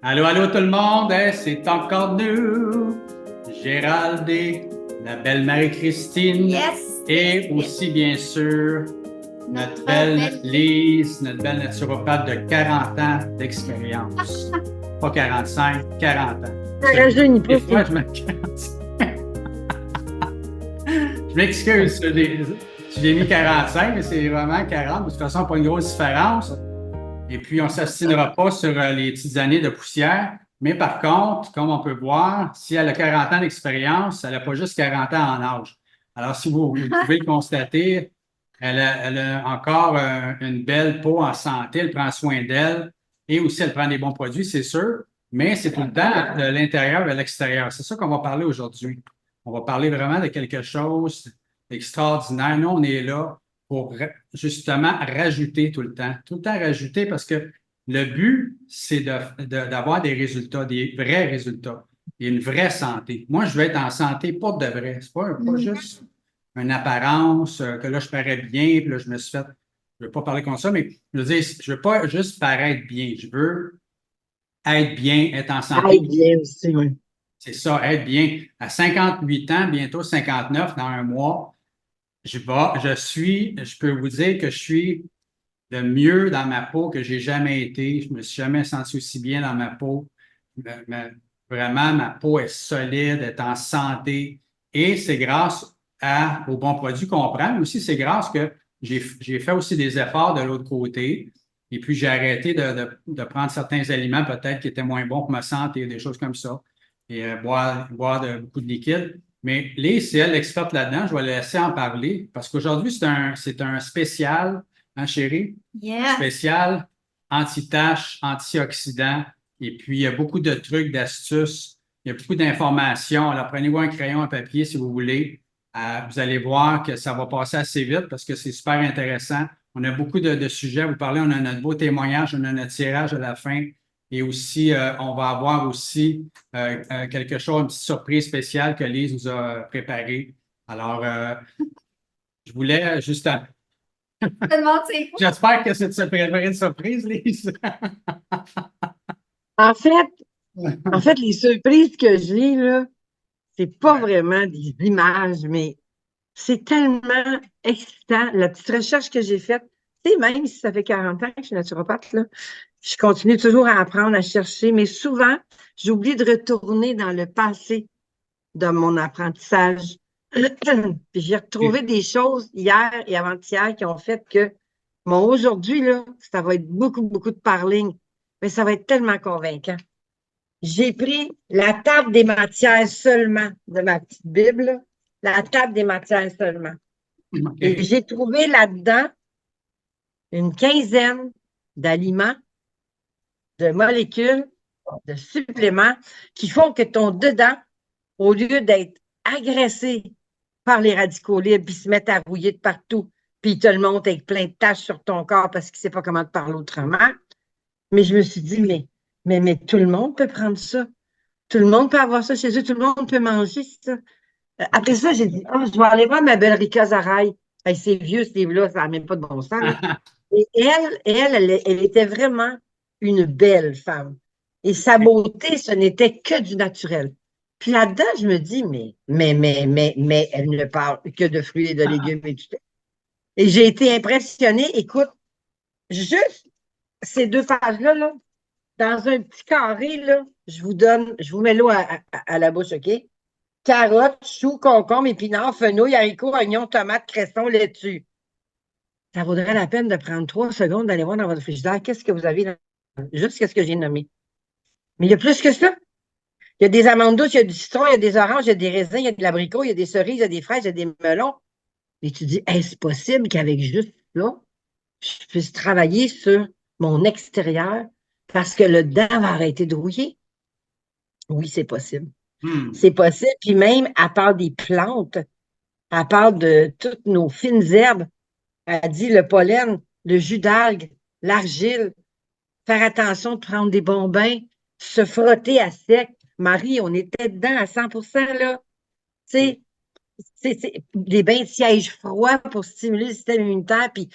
Allô, allô tout le monde, hein, c'est encore nous, Gérald et la belle Marie-Christine, Yes, yes, et yes. aussi, bien sûr, notre Notre belle belle Lise, notre belle naturopathe de 40 ans d'expérience. Pas 45, 40 ans. Ça Parce que rajeunit pas, des ça. fois, je me... Je m'excuse, j'ai mis 45, mais c'est vraiment 40. De toute façon, pas une grosse différence. Et puis, on ne s'assinera pas sur les petites années de poussière. Mais par contre, comme on peut voir, si elle a 40 ans d'expérience, elle n'a pas juste 40 ans en âge. Alors, si vous pouvez le constater, elle a encore une belle peau en santé, elle prend soin d'elle et aussi elle prend des bons produits, c'est sûr, mais c'est tout le temps de l'intérieur vers l'extérieur. C'est ça qu'on va parler aujourd'hui. On va parler vraiment de quelque chose d'extraordinaire. Nous, on est là pour justement rajouter tout le temps rajouter parce que le but, c'est d'avoir des résultats, des vrais résultats et une vraie santé. Moi, je veux être en santé pour de vrai. C'est pas juste une apparence, que là, je parais bien, puis là, je me suis fait, je veux pas parler comme ça, mais je veux dire, je veux pas juste paraître bien. Je veux être bien, être en santé. Aïe, bien aussi, oui. C'est ça, être bien. À 58 ans, bientôt 59 dans un mois, je peux vous dire que je suis le mieux dans ma peau que j'ai jamais été. Je me suis jamais senti aussi bien dans ma peau. Vraiment, ma peau est solide, est en santé. Et c'est grâce aux bons produits qu'on prend, mais aussi c'est grâce que j'ai fait aussi des efforts de l'autre côté. Et puis, j'ai arrêté de prendre certains aliments peut-être qui étaient moins bons pour ma santé, des choses comme ça. Et boire beaucoup de liquide. Mais Lise, c'est elle l'experte là-dedans. Je vais la laisser en parler parce qu'aujourd'hui, c'est un spécial, hein, chérie? Yeah. Spécial anti-taches, antioxydants. Et puis, il y a beaucoup de trucs, d'astuces. Il y a beaucoup d'informations. Alors, prenez-vous un crayon, un papier si vous voulez. Vous allez voir que ça va passer assez vite parce que c'est super intéressant. On a beaucoup de sujets à vous parler. On a notre beau témoignage, on a notre tirage à la fin. Et aussi, on va avoir aussi quelque chose, une petite surprise spéciale que Lise nous a préparée. Alors, je voulais juste... Tout le monde, c'est fou. J'espère que c'est de se préparer une surprise, Lise. En fait, les surprises que j'ai, là, c'est pas vraiment des images, mais c'est tellement excitant. La petite recherche que j'ai faite, tu sais, même si ça fait 40 ans que je suis naturopathe, là, je continue toujours à apprendre, à chercher, mais souvent, j'oublie de retourner dans le passé de mon apprentissage. Puis j'ai retrouvé des choses hier et avant-hier qui ont fait que, bon, aujourd'hui, là, ça va être beaucoup, beaucoup de parling, mais ça va être tellement convaincant. J'ai pris la table des matières seulement de ma petite Bible, la table des matières seulement. Et OK. j'ai trouvé là-dedans une quinzaine d'aliments, de molécules, de suppléments qui font que ton dedans, au lieu d'être agressé par les radicaux libres, puis se mettent à rouiller de partout, puis ils te le montrent avec plein de taches sur ton corps parce qu'il ne sait pas comment te parler autrement. Mais je me suis dit, mais tout le monde peut prendre ça. Tout le monde peut avoir ça chez eux. Tout le monde peut manger ça. Après ça, j'ai dit, oh, je vais aller voir ma belle Rika Zaraï. Hey, c'est vieux, ce livre-là, ça n'a même pas de bon sens, là. Et elle était vraiment une belle femme. Et sa beauté, ce n'était que du naturel. Puis là-dedans, je me dis, mais elle ne parle que de fruits et de légumes et tout ça. Et j'ai été impressionnée. Écoute, juste ces deux pages-là, là, dans un petit carré, là, je vous mets l'eau à la bouche, OK? Carottes, choux, concombres, épinards, fenouil, haricots, oignons, tomates, cressons, laitue. Ça vaudrait la peine de prendre 3 secondes d'aller voir dans votre frigidaire qu'est-ce que vous avez dans... Juste ce que j'ai nommé. Mais il y a plus que ça. Il y a des amandes douces, il y a du citron, il y a des oranges, il y a des raisins, il y a de l'abricot, il y a des cerises, il y a des fraises, il y a des melons. Et tu dis, est-ce possible qu'avec juste ça, je puisse travailler sur mon extérieur parce que le dent va arrêter de rouiller? Oui, c'est possible. Hmm. C'est possible. Puis même, à part des plantes, à part de toutes nos fines herbes, elle dit le pollen, le jus d'algue, l'argile, faire attention de prendre des bons bains, se frotter à sec. Marie, on était dedans à 100%, là. Tu sais, des bains de siège froid pour stimuler le système immunitaire. Puis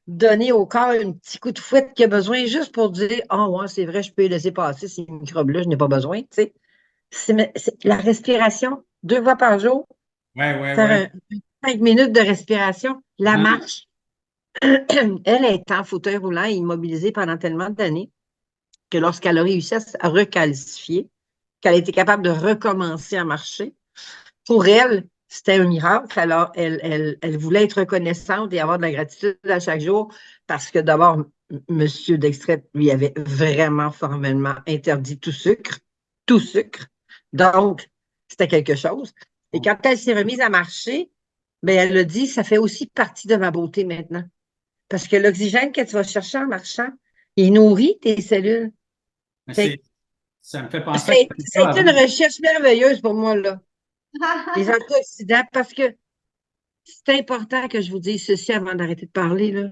donner au corps un petit coup de fouette qu'il a besoin juste pour dire « Ah, ouais, c'est vrai, je peux les laisser passer ces microbes-là, je n'ai pas besoin. » Tu sais, la respiration, 2 fois par jour, Ouais, ouais, faire ouais. 5 minutes de respiration, la Ah, marche. Elle est en fauteuil roulant et immobilisée pendant tellement d'années que lorsqu'elle a réussi à se recalcifier, qu'elle a été capable de recommencer à marcher, pour elle, c'était un miracle. Alors, elle voulait être reconnaissante et avoir de la gratitude à chaque jour parce que d'abord, M. Dextret lui avait vraiment formellement interdit tout sucre. Tout sucre. Donc, c'était quelque chose. Et quand elle s'est remise à marcher, ben, elle a dit, ça fait aussi partie de ma beauté maintenant. Parce que l'oxygène que tu vas chercher en marchant, il nourrit tes cellules. mais Fait ça me fait que penser à c'est ça une avant. recherche merveilleuse pour moi, là. Les antioxydants, parce que c'est important que je vous dise ceci avant d'arrêter de parler, là.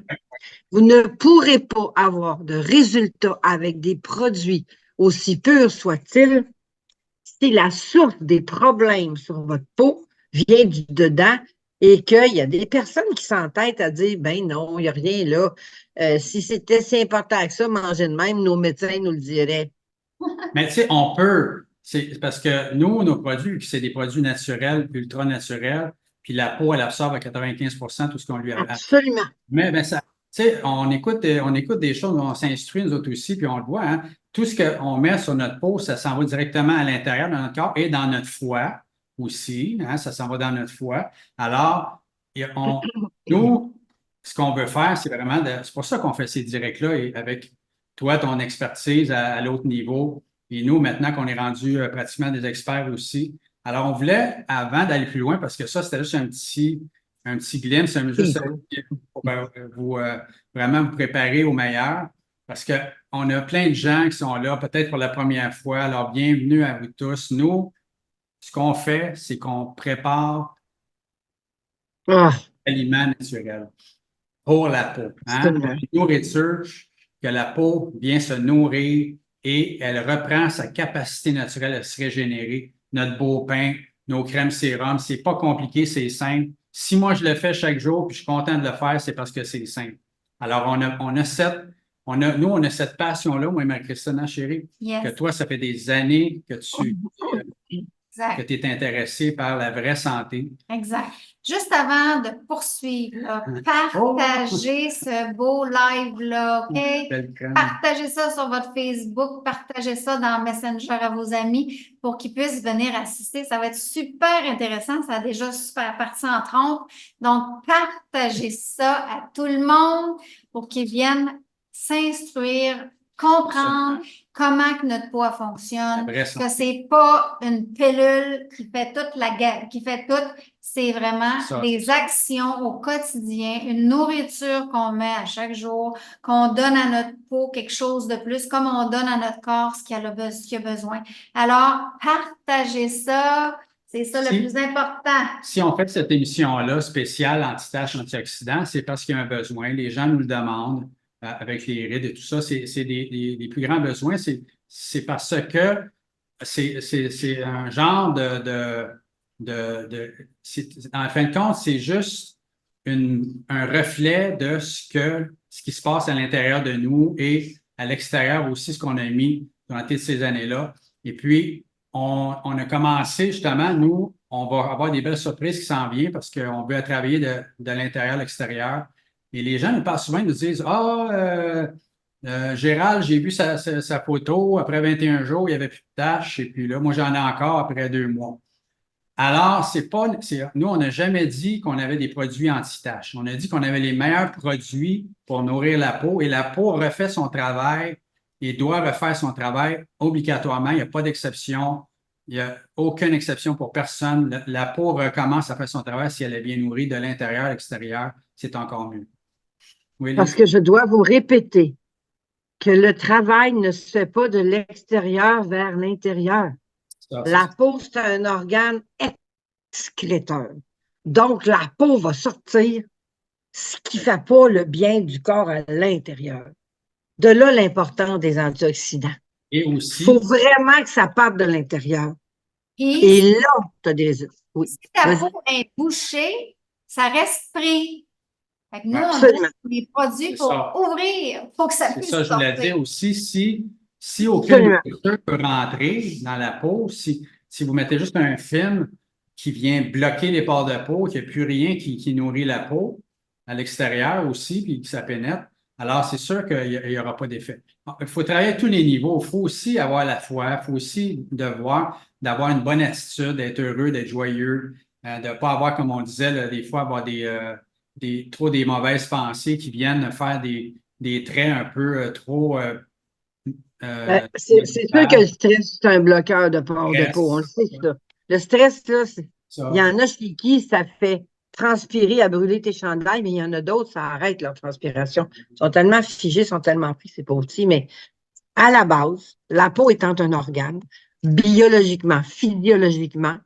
Vous ne pourrez pas avoir de résultats avec des produits aussi purs soient-ils si la source des problèmes sur votre peau vient du dedans et qu'il y a des personnes qui s'entêtent à dire ben non, il n'y a rien là. Si c'était si important que ça, manger de même, nos médecins nous le diraient. Mais tu sais, on peut. C'est parce que nous, nos produits, c'est des produits naturels, ultra naturels, puis la peau, elle absorbe à 95 tout ce qu'on lui a. Absolument. Mais ben ça, tu sais, on écoute des choses, on s'instruit nous autres aussi, puis on le voit, hein. Tout ce qu'on met sur notre peau, ça s'en va directement à l'intérieur de notre corps et dans notre foie aussi, hein, ça s'en va dans notre foie. Alors, nous, ce qu'on veut faire, c'est vraiment c'est pour ça qu'on fait ces directs-là et avec toi, ton expertise à l'autre niveau, et nous, maintenant qu'on est rendu pratiquement des experts aussi. Alors, on voulait, avant d'aller plus loin, parce que ça, c'était juste un petit glimpse, juste pour vous vraiment vous préparer au meilleur. Parce qu'on a plein de gens qui sont là, peut-être pour la première fois. Alors, bienvenue à vous tous. Nous, ce qu'on fait, c'est qu'on prépare Ah, l'aliments naturel pour la peau. Hein? absolument. Une nourriture que la peau vient se nourrir et elle reprend sa capacité naturelle à se régénérer. Notre beau pain, nos crèmes sérum, c'est pas compliqué, c'est simple. Si moi je le fais chaque jour puis je suis content de le faire, c'est parce que c'est simple. Alors, nous, on a cette passion-là, moi et Marie-Christine, hein, chérie, que Yes, toi, ça fait des années que exact, tu es intéressé par la vraie santé. exact. Juste avant de poursuivre, là, Oh! partagez ce beau live-là, OK? Belle crème. Partagez ça sur votre Facebook, partagez ça dans Messenger à vos amis pour qu'ils puissent venir assister. Ça va être super intéressant. Ça a déjà super parti en trompe. Donc, partagez ça à tout le monde pour qu'ils viennent s'instruire, comprendre comment que notre poids fonctionne, La vraie que santé. c'est pas une pilule qui fait toute qui fait tout, c'est vraiment Ça. des actions au quotidien, une nourriture qu'on met à chaque jour, qu'on donne à notre peau quelque chose de plus, comme on donne à notre corps ce qu'il a besoin. Alors, partagez ça, c'est ça le plus important. Si on fait cette émission-là spéciale anti-taches, antioxydants, c'est parce qu'il y a un besoin. Les gens nous le demandent avec les rides et tout ça. C'est des plus grands besoins. C'est parce que c'est un genre en fin de compte, c'est juste un reflet de ce qui se passe à l'intérieur de nous et à l'extérieur aussi, ce qu'on a mis durant toutes ces années-là. Et puis, on a commencé justement, nous, on va avoir des belles surprises qui s'en viennent parce qu'on veut travailler de l'intérieur à l'extérieur. Et les gens nous parlent souvent, ils nous disent ah, Gérald, j'ai vu sa photo, après 21 jours, il n'y avait plus de taches, et puis là, moi, j'en ai encore après 2 mois. Alors, nous, on n'a jamais dit qu'on avait des produits anti-taches. On a dit qu'on avait les meilleurs produits pour nourrir la peau, et la peau refait son travail et doit refaire son travail obligatoirement. Il n'y a pas d'exception. Il n'y a aucune exception pour personne. La peau recommence à faire son travail si elle est bien nourrie de l'intérieur à l'extérieur. C'est encore mieux. Oui, Parce Lise? que je dois vous répéter que le travail ne se fait pas de l'extérieur vers l'intérieur. La peau, c'est un organe excréteur. Donc, la peau va sortir ce qui ne fait pas le bien du corps à l'intérieur. De là l'importance des antioxydants. Et Il aussi, faut vraiment que ça parte de l'intérieur. Et Et là, tu as des... Oui, si ta vas-y. peau est bouchée, ça reste pris. Fait que nous, on Absolument. donne des produits C'est pour ça. ouvrir, pour que ça C'est puisse ça, je voulais sortir. dire aussi, si aucune Absolument. nourriture peut rentrer dans la peau, si vous mettez juste un film qui vient bloquer les pores de peau, qu'il n'y a plus rien qui nourrit la peau à l'extérieur aussi, puis que ça pénètre, alors c'est sûr qu'il n'y aura pas d'effet. Il faut travailler à tous les niveaux. Il faut aussi avoir la foi, il faut aussi d'avoir une bonne attitude, d'être heureux, d'être joyeux, de ne pas avoir, comme on disait, là, des fois, avoir trop des mauvaises pensées qui viennent faire des traits un peu trop C'est sûr que le stress, c'est un bloqueur de port de peau. On le sait, ça. Le stress, là, il y en a chez qui ça fait transpirer à brûler tes chandails, mais il y en a d'autres, ça arrête leur transpiration. Ils sont tellement figés, ils sont tellement pris, c'est pas aussi. Mais à la base, la peau étant un organe, biologiquement, physiologiquement,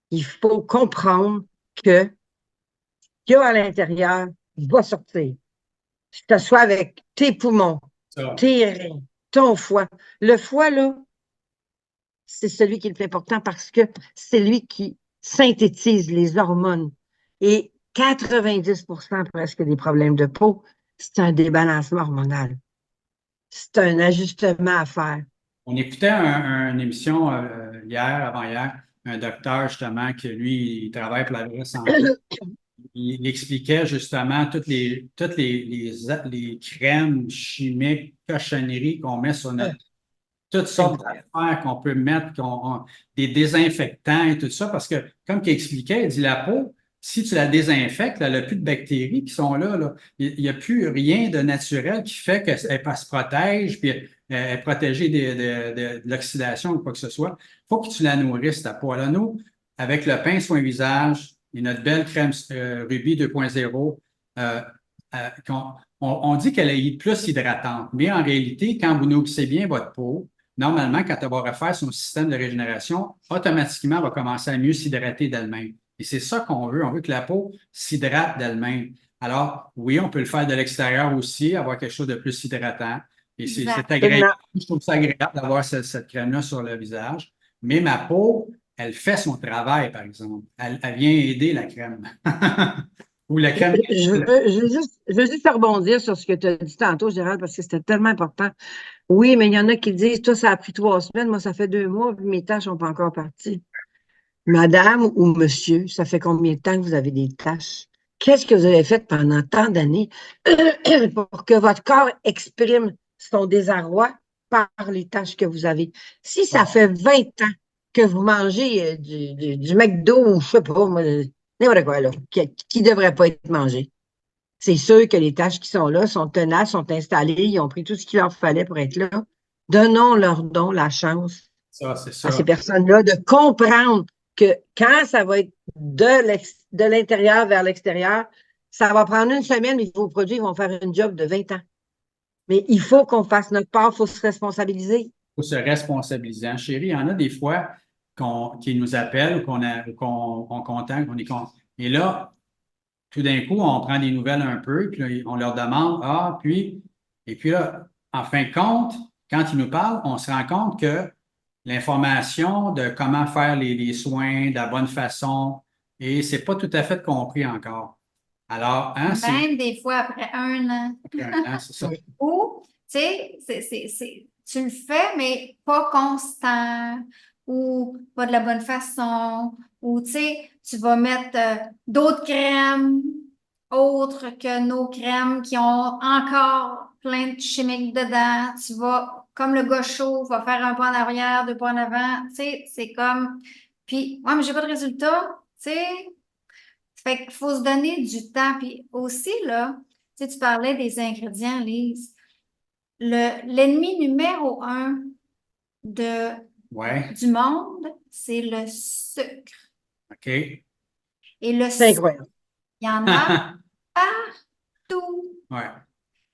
il faut comprendre que ce qu'il y a à l'intérieur va sortir. Que ce soit avec tes poumons, ça. tes reins, ton foie. Le foie, là, c'est celui qui est le plus important parce que c'est lui qui synthétise les hormones. Et 90% presque des problèmes de peau, c'est un débalancement hormonal. C'est un ajustement à faire. On écoutait une émission hier, avant-hier, un docteur justement qui, lui, il travaille pour la vraie santé. Il expliquait justement les crèmes chimiques, cochonneries qu'on met sur notre toutes sortes d'affaires qu'on peut mettre, des désinfectants et tout ça, parce que, comme il expliquait, il dit la peau, si tu la désinfectes, là, elle n'a plus de bactéries qui sont là, là. Il n'y a plus rien de naturel qui fait qu'elle se protège, puis elle est protégée de l'oxydation ou quoi que ce soit. Il faut que tu la nourrisses, ta peau. Alors, nous, avec le pain soin visage et notre belle crème Ruby 2.0, on dit qu'elle est plus hydratante, mais en réalité, quand vous nourrissez bien votre peau, normalement, quand elle va refaire son système de régénération, automatiquement, elle va commencer à mieux s'hydrater d'elle-même. Et c'est ça qu'on veut. On veut que la peau s'hydrate d'elle-même. Alors, oui, on peut le faire de l'extérieur aussi, avoir quelque chose de plus hydratant. Et c'est agréable. Je trouve ça agréable d'avoir cette crème-là sur le visage. Mais ma peau, elle fait son travail, par exemple. Elle vient aider la crème. Ou la crème. Je veux juste rebondir sur ce que tu as dit tantôt, Gérald, parce que c'était tellement important. Oui, mais il y en a qui disent, toi, ça a pris 3 semaines, moi, ça fait 2 mois, puis mes tâches sont pas encore parties. Madame ou monsieur, ça fait combien de temps que vous avez des tâches? Qu'est-ce que vous avez fait pendant tant d'années pour que votre corps exprime son désarroi par les tâches que vous avez? Si ça fait 20 ans que vous mangez du McDo ou je sais pas, moi, n'importe quoi, là, qui ne devrait pas être mangé. C'est sûr que les tâches qui sont là sont tenaces, sont installées, ils ont pris tout ce qu'il leur fallait pour être là. Donnons-leur donc la chance Ça, c'est à ça. ces personnes-là de comprendre que quand ça va être de l'intérieur vers l'extérieur, ça va prendre une semaine, mais vos produits vont faire une job de 20 ans. Mais il faut qu'on fasse notre part, il faut se responsabiliser. Faut se responsabiliser. Hein, chérie, il y en a des fois qui nous appellent ou qu'on contacte, et là, tout d'un coup, on prend des nouvelles un peu, puis là, on leur demande, et puis là, en fin de compte, quand ils nous parlent, on se rend compte que l'information de comment faire les soins de la bonne façon, et c'est pas tout à fait compris encore. Alors, hein, Même des fois après 1 an. c'est ça. Ou, tu sais, tu le fais, mais pas constant, ou pas de la bonne façon, ou tu sais, tu vas mettre d'autres crèmes autres que nos crèmes qui ont encore plein de chimiques dedans. Tu vas, comme le gars chaud, va faire un pas en arrière, 2 pas en avant. Tu sais, c'est comme. Puis, ouais, mais j'ai pas de résultat. Tu sais, fait qu'il faut se donner du temps. Puis aussi, là, tu sais, tu parlais des ingrédients, Lise. L'ennemi numéro 1 Ouais, du monde, c'est le sucre. OK. Et le C'est sucre, incroyable. il y en a partout. Ouais.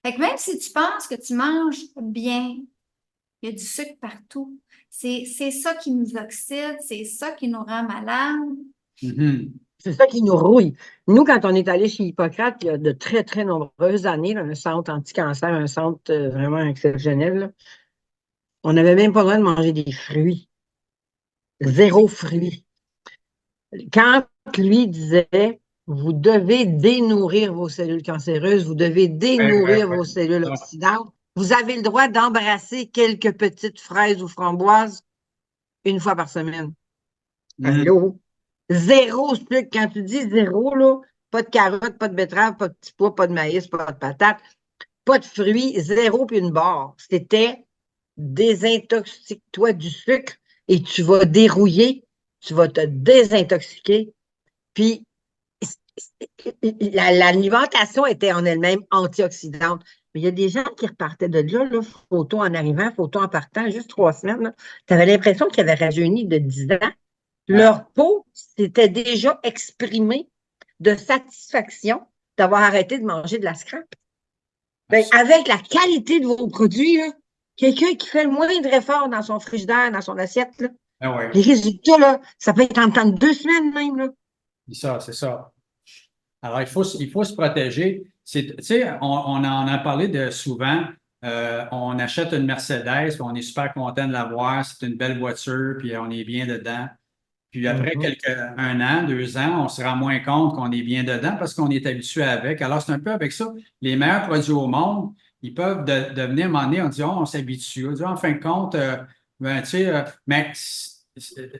Fait que même si tu penses que tu manges bien, il y a du sucre partout. C'est ça qui nous oxyde, c'est ça qui nous rend malades. Mhm. C'est ça qui nous rouille. Nous, quand on est allé chez Hippocrate, il y a de très, très nombreuses années, là, un centre anti-cancer, un centre vraiment exceptionnel, là, on n'avait même pas le droit de manger des fruits. Zéro fruit. Quand lui disait, vous devez dénourrir vos cellules cancéreuses, vous devez dénourrir vos cellules oxydantes. Vous avez le droit d'embrasser quelques petites fraises ou framboises une fois par semaine. Allô? Zéro sucre. Quand tu dis zéro, là, pas de carottes, pas de betterave, pas de petits pois, pas de maïs, pas de patates, pas de fruits, zéro puis une barre. C'était désintoxique-toi du sucre et tu vas dérouiller, tu vas te désintoxiquer. Puis, l'alimentation était en elle-même antioxydante. Mais il y a des gens qui repartaient de là, photo en arrivant, photo en partant, juste 3 semaines. Tu avais l'impression qu'ils avaient rajeuni de 10 ans. Leur peau s'était déjà exprimée de satisfaction d'avoir arrêté de manger de la scrap. Ben, avec la qualité de vos produits, quelqu'un qui fait le moindre effort dans son frigidaire, dans son assiette, là, les résultats, là, ça peut être en temps de 2 semaines même. Là. C'est ça. Alors, il faut se protéger. Tu sais, on en a parlé souvent. On achète une Mercedes, puis on est super content de l'avoir. C'est une belle voiture, puis on est bien dedans. Puis après un an, 2 ans, on se rend moins compte qu'on est bien dedans parce qu'on est habitué avec. Alors, c'est un peu avec ça. Les meilleurs produits au monde, ils peuvent devenir, à un moment donné, on dit, on s'habitue. On dit, en fin de compte, ben, tu sais, mais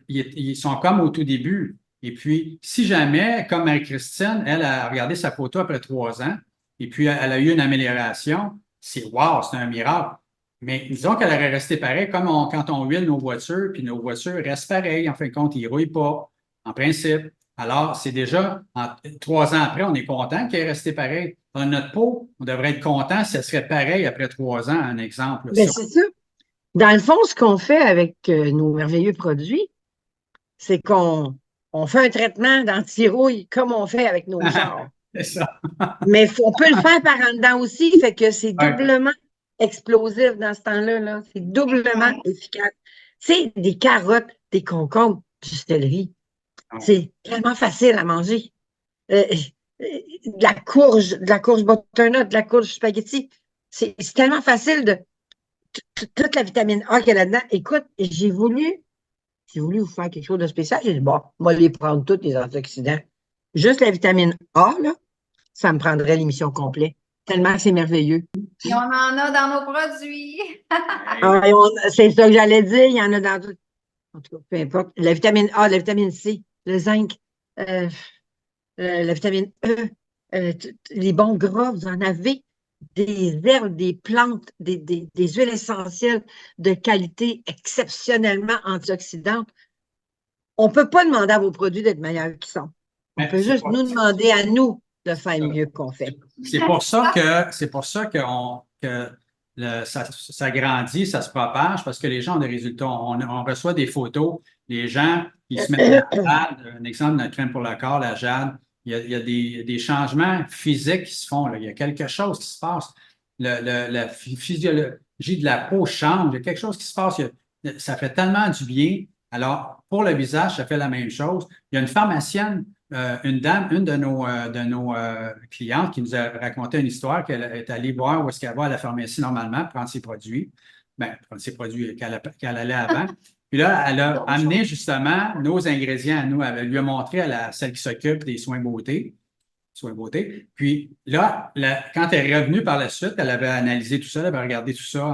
ils sont comme au tout début. Et puis, si jamais, comme Marie-Christine, elle a regardé sa photo après 3 ans, et puis elle a eu une amélioration, c'est wow, c'est un miracle. Mais disons qu'elle aurait resté pareil, comme quand on huile nos voitures, puis nos voitures restent pareilles. En fin de compte, ils ne rouillent pas, en principe. Alors, c'est déjà, 3 ans après, on est content qu'elle est restée pareil. Dans notre peau, on devrait être content si elle serait pareille après 3 ans, un exemple. Ben, c'est ça. Dans le fond, ce qu'on fait avec nos merveilleux produits, c'est qu'on fait un traitement d'anti-rouille comme on fait avec nos chars. C'est ça. Mais on peut le faire par en dedans aussi, fait que c'est doublement explosif dans ce temps-là. Là. C'est doublement efficace. C'est des carottes, des concombres, du céleri. C'est tellement facile à manger. De la courge butternut, de la courge spaghetti. C'est tellement facile de toute la vitamine A qu'il y a là-dedans. Écoute, j'ai voulu vous faire quelque chose de spécial. J'ai dit, bon, on va les prendre tous les antioxydants. Juste la vitamine A, là, ça me prendrait l'émission complète. Tellement c'est merveilleux. Et on en a dans nos produits. C'est ça que j'allais dire. Il y en a dans tout. En tout cas, peu importe. La vitamine A, la vitamine C, le zinc, la vitamine E, les bons gras, vous en avez. Des herbes, des plantes, des huiles essentielles de qualité exceptionnellement antioxydantes. On ne peut pas demander à vos produits d'être meilleurs qu'ils sont. On peut juste nous demander à nous de faire mieux qu'on fait. C'est pour ça que ça grandit, ça se propage, parce que les gens ont des résultats. On reçoit des photos, les gens, ils se mettent la jade, un exemple de notre crème pour le corps, la jade. Il y a des changements physiques qui se font. Là. Il y a quelque chose qui se passe. La physiologie de la peau change. Il y a quelque chose qui se passe. Ça fait tellement du bien. Alors, pour le visage, ça fait la même chose. Il y a une pharmacienne, une dame, une de nos clientes qui nous a raconté une histoire qu'elle est allée voir où est-ce qu'elle va à la pharmacie normalement prendre ses produits. Bien, prendre ses produits qu'elle allait avant. Puis là, elle a amené justement nos ingrédients à nous. Elle lui a montré à celle qui s'occupe des soins beauté. Puis là, quand elle est revenue par la suite, elle avait analysé tout ça, elle avait regardé tout ça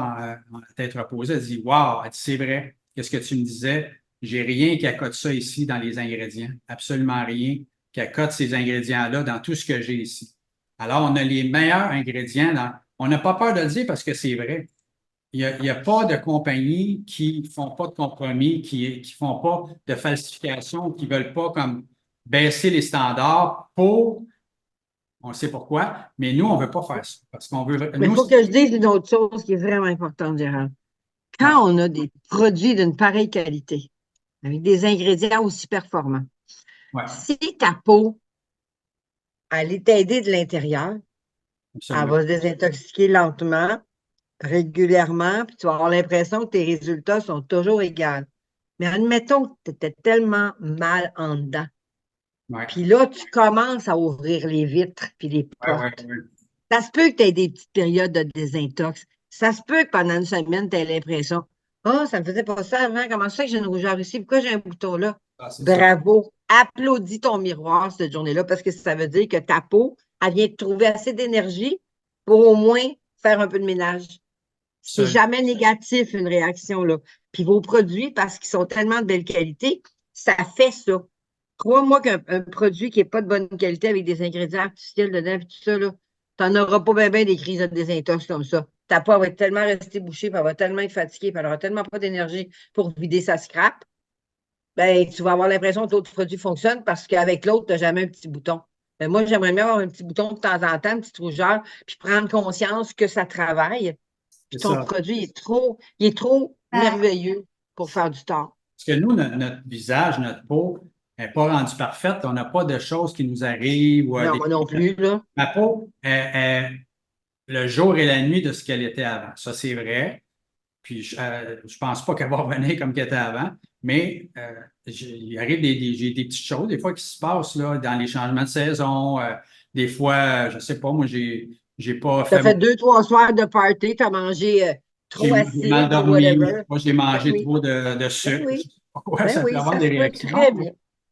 en tête reposée. Elle a dit, wow, c'est vrai, qu'est-ce que tu me disais? J'ai rien qui accote ça ici dans les ingrédients. Absolument rien qui accote ces ingrédients-là dans tout ce que j'ai ici. Alors, on a les meilleurs ingrédients. On n'a pas peur de le dire parce que c'est vrai. Il n'y a pas de compagnie qui ne font pas de compromis, qui ne font pas de falsification, qui ne veulent pas comme baisser les standards pour, on sait pourquoi, mais nous, on ne veut pas faire ça. Parce qu'on veut. Mais il faut que je dise une autre chose qui est vraiment importante, Gérard. Quand on a des produits d'une pareille qualité, avec des ingrédients aussi performants, si ta peau, elle est aidée de l'intérieur, elle va se désintoxiquer lentement, régulièrement, puis tu vas avoir l'impression que tes résultats sont toujours égaux. Mais admettons que tu étais tellement mal en dedans. Puis là, tu commences à ouvrir les vitres puis les portes. Ça se peut que tu aies des petites périodes de désintox. Ça se peut que pendant une semaine, tu aies l'impression, ça ne me faisait pas ça avant. Comment ça que j'ai une rougeur ici? Pourquoi j'ai un bouton là? Ah, c'est ça. Bravo. Applaudis ton miroir cette journée-là parce que ça veut dire que ta peau, elle vient de trouver assez d'énergie pour au moins faire un peu de ménage. C'est Absolument. jamais négatif, une réaction, là. Puis vos produits, parce qu'ils sont tellement de belle qualité, ça fait ça. Crois-moi qu'un produit qui n'est pas de bonne qualité avec des ingrédients artificiels dedans et tout ça, là, t'en auras pas bien des crises de désintox comme ça. Ta peau va être tellement restée bouchée, puis elle va tellement être fatiguée, puis elle n'aura tellement pas d'énergie pour vider sa scrap, ben, tu vas avoir l'impression que l'autre produit fonctionne parce qu'avec l'autre, tu n'as jamais un petit bouton. Ben, moi, j'aimerais bien avoir un petit bouton de temps en temps, une petite rougeur, puis prendre conscience que ça travaille. Puis C'est ton ça. produit est trop Ah, merveilleux pour faire du tort. Parce que nous, notre visage, notre peau n'est pas rendu parfaite. On n'a pas de choses qui nous arrivent ou Non, des... moi non plus, là. Ma peau est le jour et la nuit de ce qu'elle était avant. Ça, c'est vrai. Puis, je pense pas qu'elle va revenir comme qu'elle était avant. Mais il arrive j'ai des petites choses, des fois, qui se passent là, dans les changements de saison. Des fois, je sais pas, moi, j'ai pas Tu as fait fait 2, 3 soirs de party, tu as mangé trop j'ai mal acide ou dormi. whatever. Moi, j'ai Ben mangé oui, trop de ben sucre. Je oui, sais pas pourquoi ben ça peut oui, avoir ça des se peut réactions. très bien.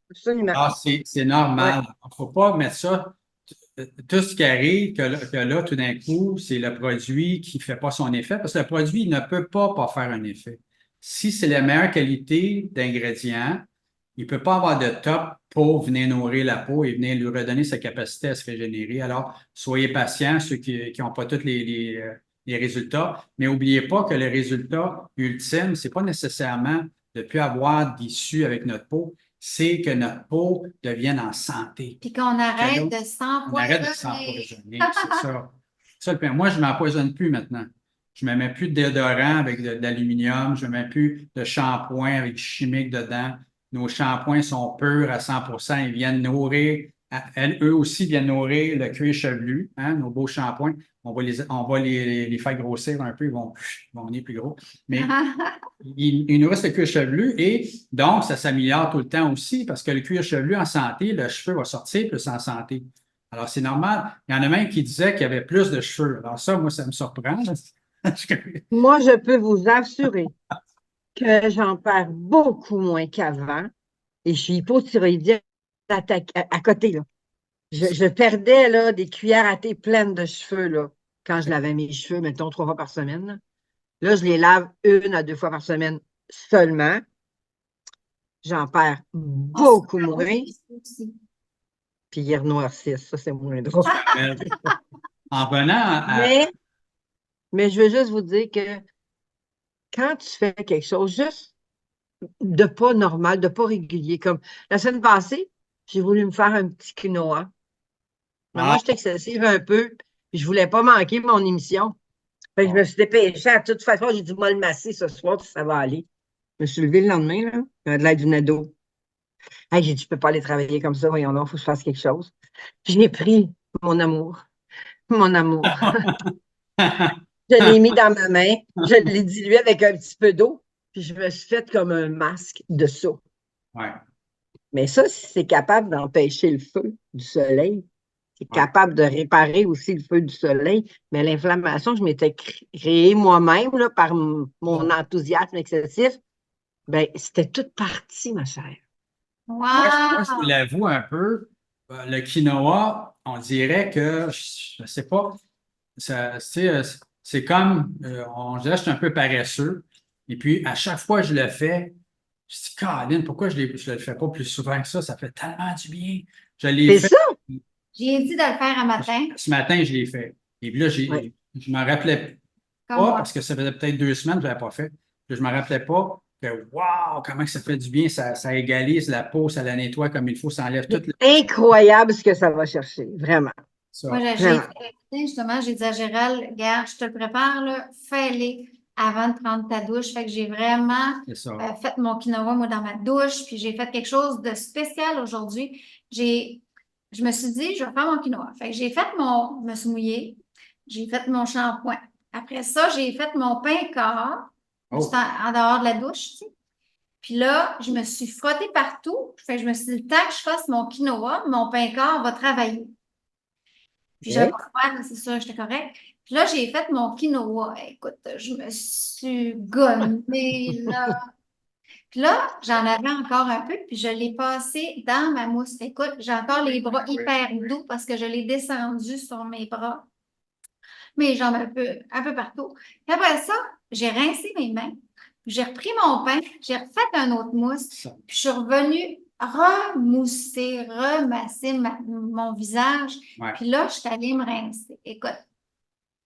Absolument. Ah, c'est Ouais. normal. Il ne faut pas mettre ça. Tout ce qui arrive, que là, tout d'un coup, c'est le produit qui ne fait pas son effet, parce que le produit il ne peut pas faire un effet. Si c'est la meilleure qualité d'ingrédients, il ne peut pas avoir de top pour venir nourrir la peau et venir lui redonner sa capacité à se régénérer. Alors, soyez patients, ceux qui n'ont pas tous les résultats, mais n'oubliez pas que le résultat ultime, ce n'est pas nécessairement de ne plus avoir d'issue avec notre peau, c'est que notre peau devienne en santé. puis qu'on Que là, arrête de on arrête de s'empoisonner. s'empoisonner, c'est ça. Ça, moi, je ne m'empoisonne plus maintenant. Je ne me mets plus de déodorant avec de l'aluminium, je ne mets plus de shampoing avec du chimique dedans. Nos shampoings sont purs à 100%. Ils viennent nourrir, eux aussi viennent nourrir le cuir chevelu, hein, nos beaux shampoings. On va les faire grossir un peu, ils vont venir plus gros. Mais il nous reste le cuir chevelu et donc ça s'améliore tout le temps aussi parce que le cuir chevelu en santé, le cheveu va sortir plus en santé. Alors c'est normal. Il y en a même qui disaient qu'il y avait plus de cheveux. Alors ça, moi, ça me surprend. Moi, je peux vous assurer que j'en perds beaucoup moins qu'avant et je suis hypothyroïdienne à côté, là. Je perdais là, des cuillères à thé pleines de cheveux là, quand je lavais mes cheveux, mettons 3 fois par semaine. Là, je les lave 1 à 2 fois par semaine seulement. J'en perds On se beaucoup parle moins, aussi. puis ils renoircissent. Ça, c'est moins drôle. En venant Mais, mais je veux juste vous dire que quand tu fais quelque chose juste de pas normal, de pas régulier, comme la semaine passée, j'ai voulu me faire un petit quinoa. Mais moi, à- j'étais excessive un peu, puis je voulais pas manquer mon émission. Fait que je me suis dépêchée. À toute façon, j'ai dû me le masser ce soir, puis ça va aller. Je me suis levée le lendemain, là. J'avais de l'air d'une ado. Hey, j'ai dit, je peux pas aller travailler comme ça, voyons donc, il faut que je fasse quelque chose. J'ai pris mon amour. Mon amour. Je l'ai mis dans ma main, je l'ai dilué avec un petit peu d'eau, puis je me suis fait comme un masque de ça. ouais, Mais ça, si c'est capable d'empêcher le feu du soleil, c'est ouais. capable de réparer aussi le feu du soleil. Mais l'inflammation que je m'étais créée moi-même là, par mon enthousiasme excessif, ben, c'était toute partie, ma chère. Moi, je vous Wow! l'avoue un peu, le quinoa, on dirait que, je ne sais pas, c'est comme, on dirait que je suis un peu paresseux. Et puis, à chaque fois que je le fais, je dis, Caroline, pourquoi je le fais pas plus souvent que ça? Ça fait tellement du bien. Je l'ai C'est fait. ça? J'ai dit de le faire un matin, Ce matin, je l'ai fait. Et puis là, Oui. je me rappelais comme pas, moi. parce que ça faisait peut-être 2 semaines que je ne l'avais pas fait. Puis je me rappelais pas que, waouh, comment que ça fait du bien. Ça égalise la peau, ça la nettoie comme il faut, ça enlève tout C'est incroyable ce que ça va chercher, vraiment, Moi, ça. j'ai vraiment. fait, justement, j'ai dit à Gérald, regarde, je te le prépare, là, fais-les avant de prendre ta douche. Fait que j'ai vraiment C'est ça. fait mon quinoa, moi, dans ma douche, puis j'ai fait quelque chose de spécial aujourd'hui. Je me suis dit, je vais faire mon quinoa. Fait que je me suis mouillée, j'ai fait mon shampoing. Après ça, j'ai fait mon pain corps, juste Oh, en dehors de la douche, tu sais. Puis là, je me suis frottée partout. Fait que je me suis dit, le temps que je fasse mon quinoa, mon pain corps va travailler. Puis j'avais OK? pas froid, c'est sûr, j'étais correcte. Puis là, j'ai fait mon quinoa. Écoute, je me suis gommée, là. Puis là, j'en avais encore un peu, puis je l'ai passé dans ma mousse. Écoute, j'ai encore les bras hyper doux parce que je l'ai descendu sur mes bras, mes jambes un peu partout. Puis après ça, j'ai rincé mes mains, j'ai repris mon pain, j'ai refait un autre mousse, puis je suis revenue remousser, remasser mon visage. Ouais. Puis là, je suis allée me rincer. Écoute,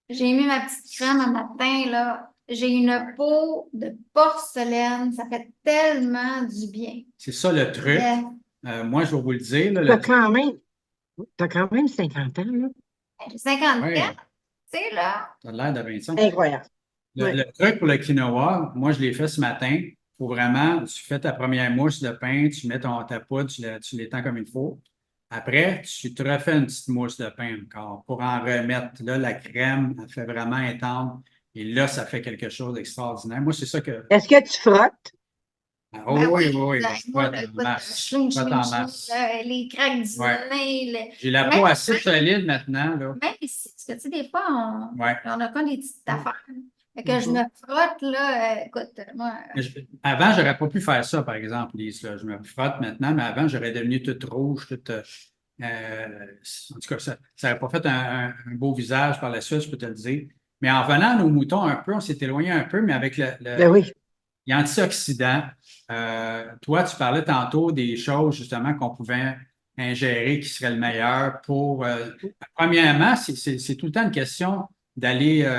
j'ai mis ma petite crème un matin, là. J'ai une peau de porcelaine. Ça fait tellement du bien. C'est ça le truc. Moi, je vais vous le dire. Là, T'as quand même 50 ans, là. J'ai 54, Ouais, tu sais, là. t'as l'air de 25. Incroyable. Le truc pour le quinoa, moi, je l'ai fait ce matin. Il faut vraiment, tu fais ta première mousse de pain, tu mets ta poudre, tu l'étends comme il faut. Après, tu te refais une petite mousse de pain encore pour en remettre. Là, la crème, elle fait vraiment étendre. Et là, ça fait quelque chose d'extraordinaire. Moi, c'est ça que. Est-ce que tu frottes? Oh, Ben oui, oui, oui, oui. là, Je moi, frotte en écoute, masse. chling, Je frotte chling, en chling, masse. les craques du Ouais. nez. J'ai la Même, peau assez solide maintenant, là. même ici, parce que tu sais, des fois, Ouais. on a comme des petites affaires. Fait que je me frotte, là, écoute, moi. Avant, j'aurais pas pu faire ça, par exemple, Lise, là. Je me frotte maintenant, mais avant, j'aurais devenu toute rouge, toute. En tout cas, ça n'aurait pas fait un beau visage par la suite, je peux te le dire. Mais en venant à nos moutons un peu, on s'est éloigné un peu, mais avec Ben oui. les antioxydants, toi, tu parlais tantôt des choses justement qu'on pouvait ingérer qui seraient le meilleur pour. Premièrement, c'est tout le temps une question d'aller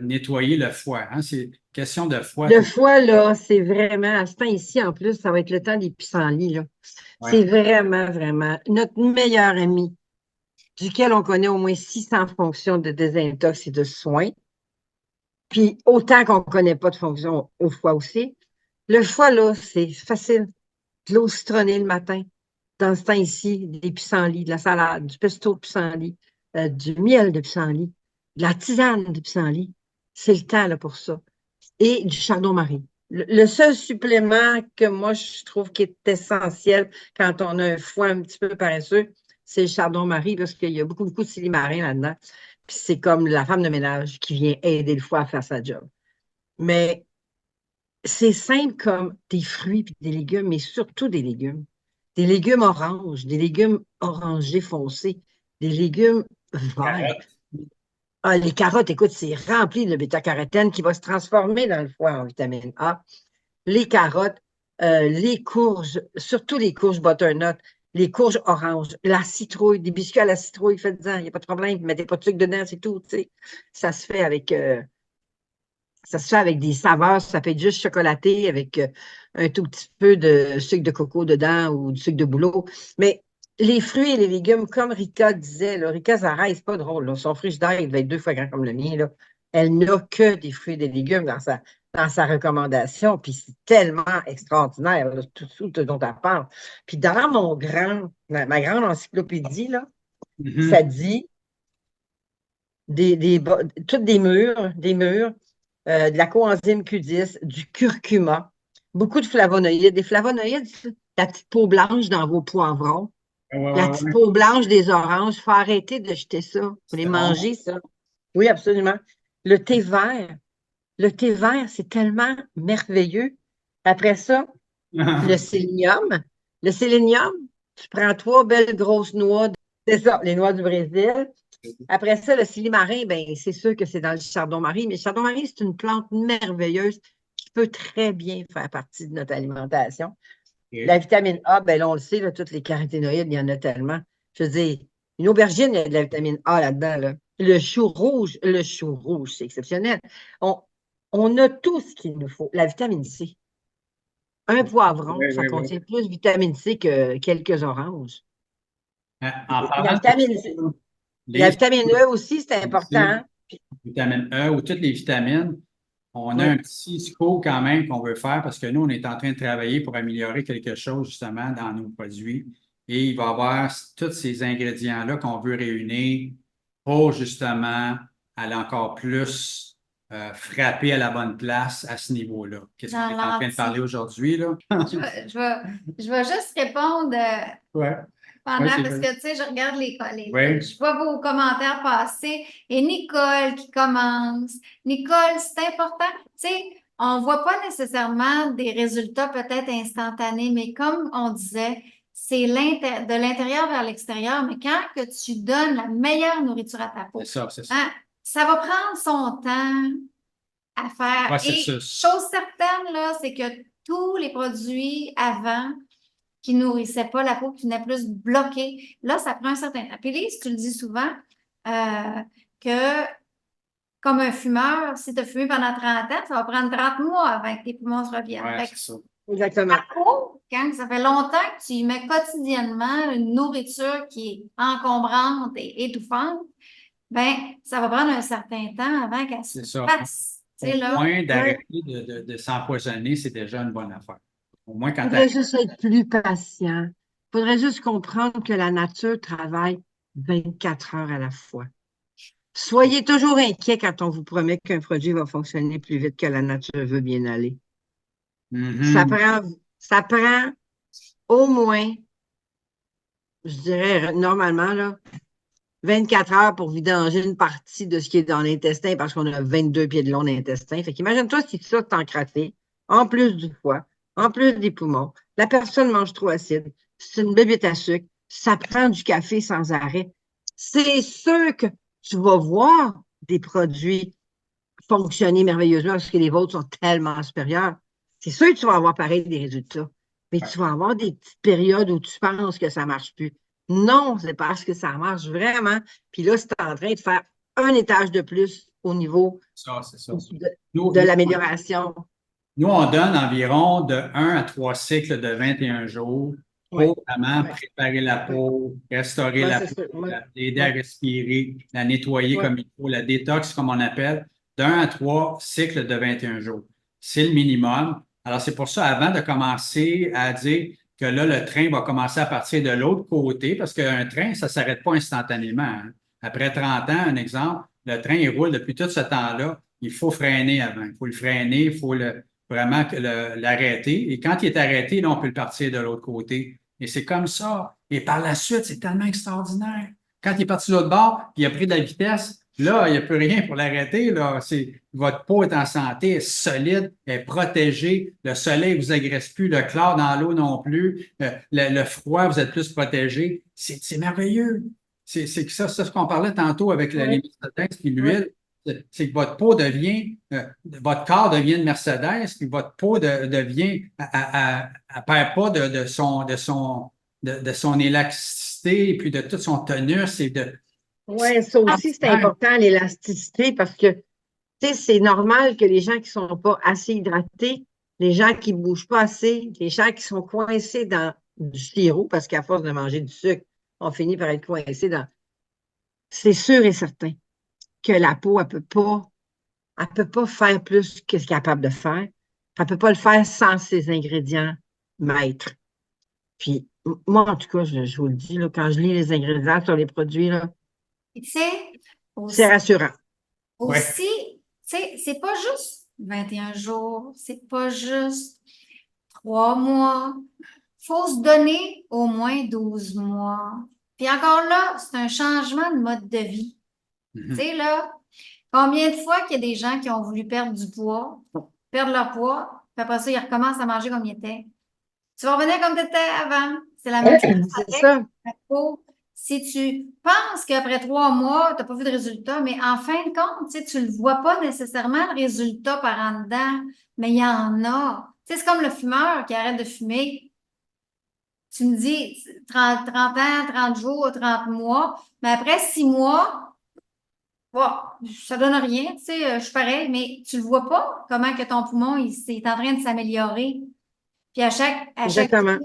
nettoyer le foie. Hein. C'est une question de foie Le tout. foie, là, c'est vraiment, à ce temps-ci, en plus, ça va être le temps des pissenlits, là. Ouais. C'est vraiment, vraiment notre meilleur ami, duquel on connaît au moins 600 fonctions de désintox et de soins. Puis autant qu'on ne connaît pas de fonction au foie aussi. Le foie, là, c'est facile. De l'eau citronnée le matin. Dans ce temps-ci, des pissenlits, de la salade, du pesto de pissenlit, du miel de pissenlit, de la tisane de pissenlit. C'est le temps là, pour ça. Et du chardon-marie. Le seul supplément que moi, je trouve qui est essentiel quand on a un foie un petit peu paresseux, c'est le chardon-marie parce qu'il y a beaucoup, beaucoup de silimarin là-dedans. Puis c'est comme la femme de ménage qui vient aider le foie à faire sa job. Mais c'est simple comme des fruits et des légumes, mais surtout des légumes. Des légumes oranges, des légumes orangés foncés, des légumes verts. Ah, les carottes, écoute, c'est rempli de bêta-carotène qui va se transformer dans le foie en vitamine A. Les carottes, les courges, surtout les courges butternut, les courges oranges, la citrouille, des biscuits à la citrouille, faites-en, il n'y a pas de problème, mettez pas de sucre dedans, c'est tout, tu sais. Ça se fait avec, ça se fait avec des saveurs, ça peut être juste chocolaté avec un tout petit peu de sucre de coco dedans ou du sucre de bouleau. Mais les fruits et les légumes, comme Rika disait, là, Rika Zara, c'est pas drôle. Là. Son frigidaire, il devait être 2 fois grand comme le mien. Là. Elle n'a que des fruits et des légumes dans sa recommandation. Puis c'est tellement extraordinaire, là, tout ce dont elle parle. Puis dans ma grande encyclopédie, là, ça dit toutes des mûres, de la coenzyme Q10, du curcuma, beaucoup de flavonoïdes. Des flavonoïdes, la petite peau blanche dans vos poivrons, la petite Ouais. peau blanche des oranges. Il faut arrêter de jeter ça. Vous les C'est bon. manger, ça. Oui, absolument. Le thé vert. Le thé vert, c'est tellement merveilleux. Après ça, le sélénium. Le sélénium, tu prends 3 belles grosses noix. C'est ça, les noix du Brésil. Après ça, le silimarin, ben, c'est sûr que c'est dans le chardon-marie, mais le chardon-marie, c'est une plante merveilleuse qui peut très bien faire partie de notre alimentation. OK. La vitamine A, ben là, on le sait, là, toutes les caroténoïdes, il y en a tellement. Je veux dire, une aubergine, il y a de la vitamine A là-dedans. Là. Le chou rouge, c'est exceptionnel. On a tout ce qu'il nous faut. La vitamine C. Un poivron, Oui, ça oui, contient oui. plus de vitamine C que quelques oranges. En La parlant de vitamine, ça, la les vitamine E aussi, c'est important. vitamines E ou toutes les vitamines, on a Oui. un petit scoop quand même qu'on veut faire parce que nous, on est en train de travailler pour améliorer quelque chose justement dans nos produits. Et il va y avoir tous ces ingrédients-là qu'on veut réunir pour justement aller encore plus frapper à la bonne place à ce niveau-là. Qu'est-ce qu'on Dans est en train de parler l'anti. aujourd'hui, là? Je vais juste répondre Ouais, ouais, pendant, c'est parce vrai. que, tu sais, je regarde Oui. je vois vos commentaires passer et Nicole qui commence. Nicole, c'est important. Tu sais, on ne voit pas nécessairement des résultats peut-être instantanés, mais comme on disait, c'est de l'intérieur vers l'extérieur, mais quand que tu donnes la meilleure nourriture à ta peau, c'est ça. hein, ça va prendre son temps à faire. Et Processus. chose certaine, là, c'est que tous les produits avant qui nourrissaient pas la peau, qui venaient plus bloquer, là, ça prend un certain temps. Puis Lise, tu le dis souvent, que comme un fumeur, si tu as fumé pendant 30 ans, ça va prendre 30 mois avant que tes poumons se reviennent. Ouais, Fait c'est que ça. Exactement. ta peau, quand ça fait longtemps que tu y mets quotidiennement une nourriture qui est encombrante et étouffante, ben, ça va prendre un certain temps avant qu'elle se C'est ça. fasse. Tu sais, Au là, moins d'arrêter de s'empoisonner, c'est déjà une bonne affaire. Au moins Il quand faudrait juste être plus patient. Il faudrait juste comprendre que la nature travaille 24 heures à la fois. Soyez toujours inquiet quand on vous promet qu'un produit va fonctionner plus vite que la nature veut bien aller. Ça Mhm. prend, ça prend au moins, je dirais normalement, là, 24 heures pour vidanger une partie de ce qui est dans l'intestin parce qu'on a 22 pieds de long d'intestin. Fait qu'imagine-toi si ça t'en craqué, en plus du foie, en plus des poumons. La personne mange trop acide, c'est une bébête à sucre, ça prend du café sans arrêt. C'est sûr que tu vas voir des produits fonctionner merveilleusement parce que les vôtres sont tellement supérieurs. C'est sûr que tu vas avoir pareil des résultats, mais tu vas avoir des petites périodes où tu penses que ça ne marche plus. Non, c'est parce que ça marche vraiment. Puis là, c'est en train de faire un étage de plus au niveau C'est ça. de, Nous, de nous, l'amélioration. nous, on donne environ de 1 à 3 cycles de 21 jours Oui, pour vraiment oui, préparer la oui, peau, restaurer oui, la c'est peau, ça. Oui, l'aider oui, à respirer, la nettoyer oui. comme il faut, la détox, comme on appelle, d'1 à 3 cycles de 21 jours. C'est le minimum. Alors, c'est pour ça, avant de commencer à dire que là, le train va commencer à partir de l'autre côté, parce qu'un train, ça ne s'arrête pas instantanément, hein. Après 30 ans, un exemple, le train, il roule depuis tout ce temps-là. Il faut freiner avant. Il faut le freiner, il faut vraiment l'arrêter. Et quand il est arrêté, là, on peut le partir de l'autre côté. Et c'est comme ça. Et par la suite, c'est tellement extraordinaire. Quand il est parti de l'autre bord, puis il a pris de la vitesse, là, il n'y a plus rien pour l'arrêter. Là. Votre peau est en santé, est solide, est protégée. Le soleil ne vous agresse plus, le chlore dans l'eau non plus. Le froid, vous êtes plus protégé. C'est merveilleux. C'est ça, c'est ce qu'on parlait tantôt avec les Oui, Mercedes et oui. l'huile. C'est que votre peau devient, votre corps devient une Mercedes, puis votre peau devient, elle perd pas de son élasticité, et puis de tout son tonus. Oui, ça aussi, c'est Ouais, important, l'élasticité, parce que tu sais, c'est normal que les gens qui ne sont pas assez hydratés, les gens qui ne bougent pas assez, les gens qui sont coincés dans du sirop, parce qu'à force de manger du sucre, on finit par être coincé dans. C'est sûr et certain que la peau, elle peut pas faire plus que ce qu'elle est capable de faire. Elle ne peut pas le faire sans ses ingrédients maîtres. Puis, moi, en tout cas, je vous le dis, là, quand je lis les ingrédients sur les produits, là, tu sais, c'est aussi, rassurant. ouais. aussi, tu sais, c'est pas juste 21 jours, c'est pas juste 3 mois. Faut se donner au moins 12 mois. Puis encore là, c'est un changement de mode de vie. Tu Mhm. sais, là, combien de fois qu'il y a des gens qui ont voulu perdre du poids, perdre leur poids, puis après ça, ils recommencent à manger comme ils étaient. Tu vas revenir comme tu étais avant. C'est la même chose C'est avec ça. la peau. Si tu penses qu'après 3 mois, tu n'as pas vu de résultat, mais en fin de compte, tu ne le vois pas nécessairement le résultat par en dedans, mais il y en a. Tu sais, c'est comme le fumeur qui arrête de fumer. Tu me dis 30 ans, 30 jours, 30 mois, mais après 6 mois, bon, ça donne rien, tu sais, je suis pareil, mais tu le vois pas comment que ton poumon, est en train de s'améliorer. Puis à chaque Exactement.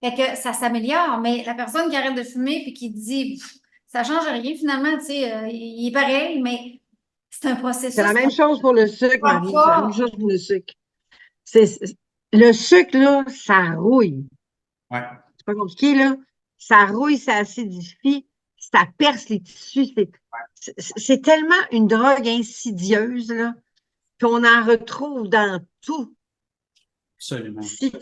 fait que ça s'améliore, mais la personne qui arrête de fumer puis qui dit pff, ça change rien finalement, tu sais, il est pareil, mais c'est un C'est la processus même qu'on chose pour le sucre, ne voit Marie. C'est la même pas. chose pour le sucre. Le sucre, là, ça rouille. Ouais. C'est pas compliqué, là. Ça rouille, ça acidifie, ça perce les tissus. C'est tellement une drogue insidieuse, là, qu'on en retrouve dans tout. Absolument. Si,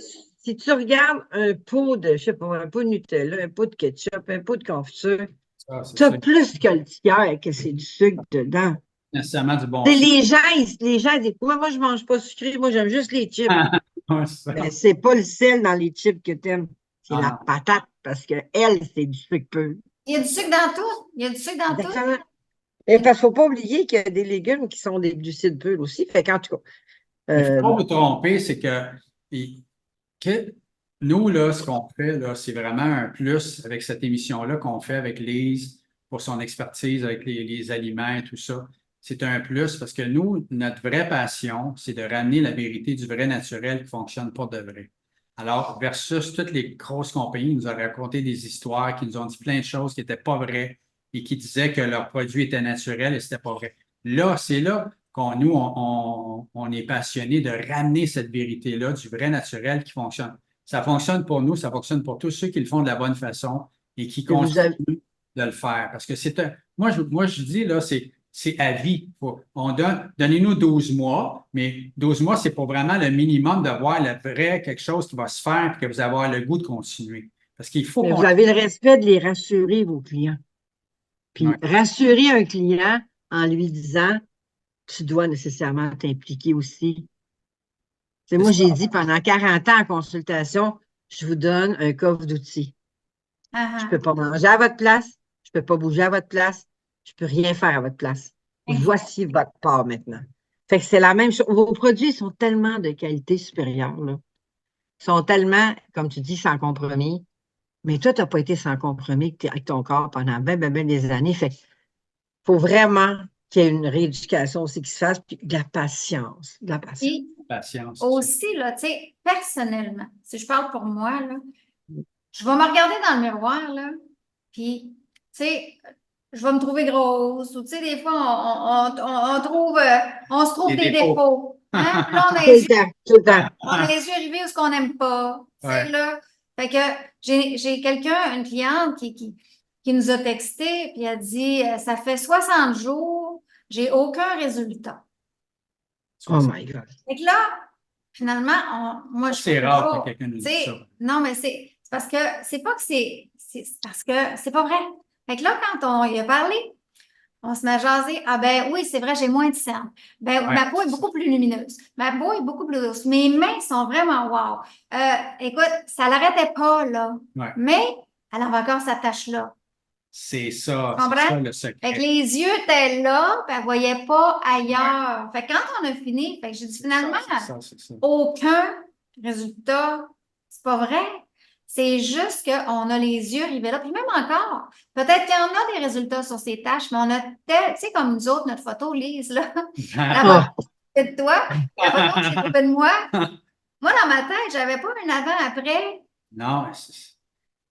si tu regardes un pot de, je sais pas, un pot de Nutella, un pot de ketchup, un pot de confiture, Ça, c'est tu as ça. plus que le tiers que c'est du sucre dedans. nécessairement du bon Tu sais, sucre. les gens disent, moi, je mange pas sucré, moi, j'aime juste les chips. Ouais, c'est ça. Mais c'est pas le sel dans les chips que t'aimes, c'est Ah la non. patate, parce que elle, c'est du sucre pur. Il y a du sucre dans tout. Il y a du sucre dans tout. Exactement. Et parce qu'il ne faut pas oublier qu'il y a des légumes qui sont des glucides purs aussi. Fait qu'en tout cas, Il ne faut euh, pas vous tromper, c'est que nous, là, ce qu'on fait, là, c'est vraiment un plus avec cette émission-là qu'on fait avec Lise pour son expertise avec les aliments et tout ça. C'est un plus parce que nous, notre vraie passion, c'est de ramener la vérité du vrai naturel qui fonctionne pour de vrai. Alors, versus toutes les grosses compagnies qui nous ont raconté des histoires, qui nous ont dit plein de choses qui n'étaient pas vraies et qui disaient que leurs produits étaient naturels et c'était pas vrai. Là, c'est là nous, on est passionné de ramener cette vérité-là, du vrai naturel qui fonctionne. Ça fonctionne pour nous, ça fonctionne pour tous ceux qui le font de la bonne façon et qui que vous avez. continuent de le faire. Parce que moi, je dis, là, c'est à vie. Donnez-nous 12 mois, mais 12 mois, c'est pour vraiment le minimum de voir le vrai, quelque chose qui va se faire et que vous avez le goût de continuer. Parce qu'il faut Mais qu'on... vous avez le respect de les rassurer, vos clients. Puis Ouais, rassurer un client en lui disant, tu dois nécessairement t'impliquer aussi. Tu sais, c'est moi, ça. j'ai dit pendant 40 ans en consultation, je vous donne un coffre d'outils. Je ne Ah, peux pas manger à votre place, je ne peux pas bouger à votre place, je ne peux rien faire à votre place. exact. Voici votre part maintenant. Fait que c'est la même chose. Vos produits sont tellement de qualité supérieure, là. Ils sont tellement, comme tu dis, sans compromis. Mais toi, tu n'as pas été sans compromis avec ton corps pendant ben des années. Fait qu'il faut vraiment qu'il y ait une rééducation aussi qui se fasse, puis de la patience. De la patience. Puis Patience. aussi, là, tu sais, personnellement, si je parle pour moi, là, je vais me regarder dans le miroir, là, puis, tu sais, je vais me trouver grosse, ou tu sais, des fois, on se trouve Des des défauts. défauts, hein? Puis là, Tout le temps, tout le temps. on a les yeux rivés où ce qu'on n'aime pas, tu sais, Ouais. là. Fait que j'ai quelqu'un, une cliente qui nous a texté, puis elle dit, ça fait 60 jours, j'ai aucun résultat. Oh my God. Fait que là, finalement, moi, je C'est fais rare que toujours, quelqu'un nous tu dise ça. sais, non, mais c'est parce que c'est pas que c'est parce que c'est pas vrai. Fait que là, quand on y a parlé, on se met à jaser. Ah ben oui, c'est vrai, j'ai moins de cernes. Ben, Ouais, ma peau est c'est ça. beaucoup plus lumineuse. Ma peau est beaucoup plus douce. Mes mains sont vraiment wow. Écoute, ça l'arrêtait pas, là. Ouais. Mais elle avait encore sa tache là. C'est Tu comprends? ça le Fait que secret. les yeux étaient là, puis elle voyait pas ailleurs. Fait que quand on a fini, fait que j'ai dit finalement, C'est ça. aucun résultat. C'est pas vrai. C'est juste qu'on a les yeux rivés là. Puis même encore, peut-être qu'il y en a des résultats sur ces tâches, mais on a tel, tu sais, comme nous autres, notre photo, Lise, là, la photo Ah, que j'ai de toi, la photo que j'ai trouvée de moi. Moi, dans ma tête, j'avais pas un avant-après. Non,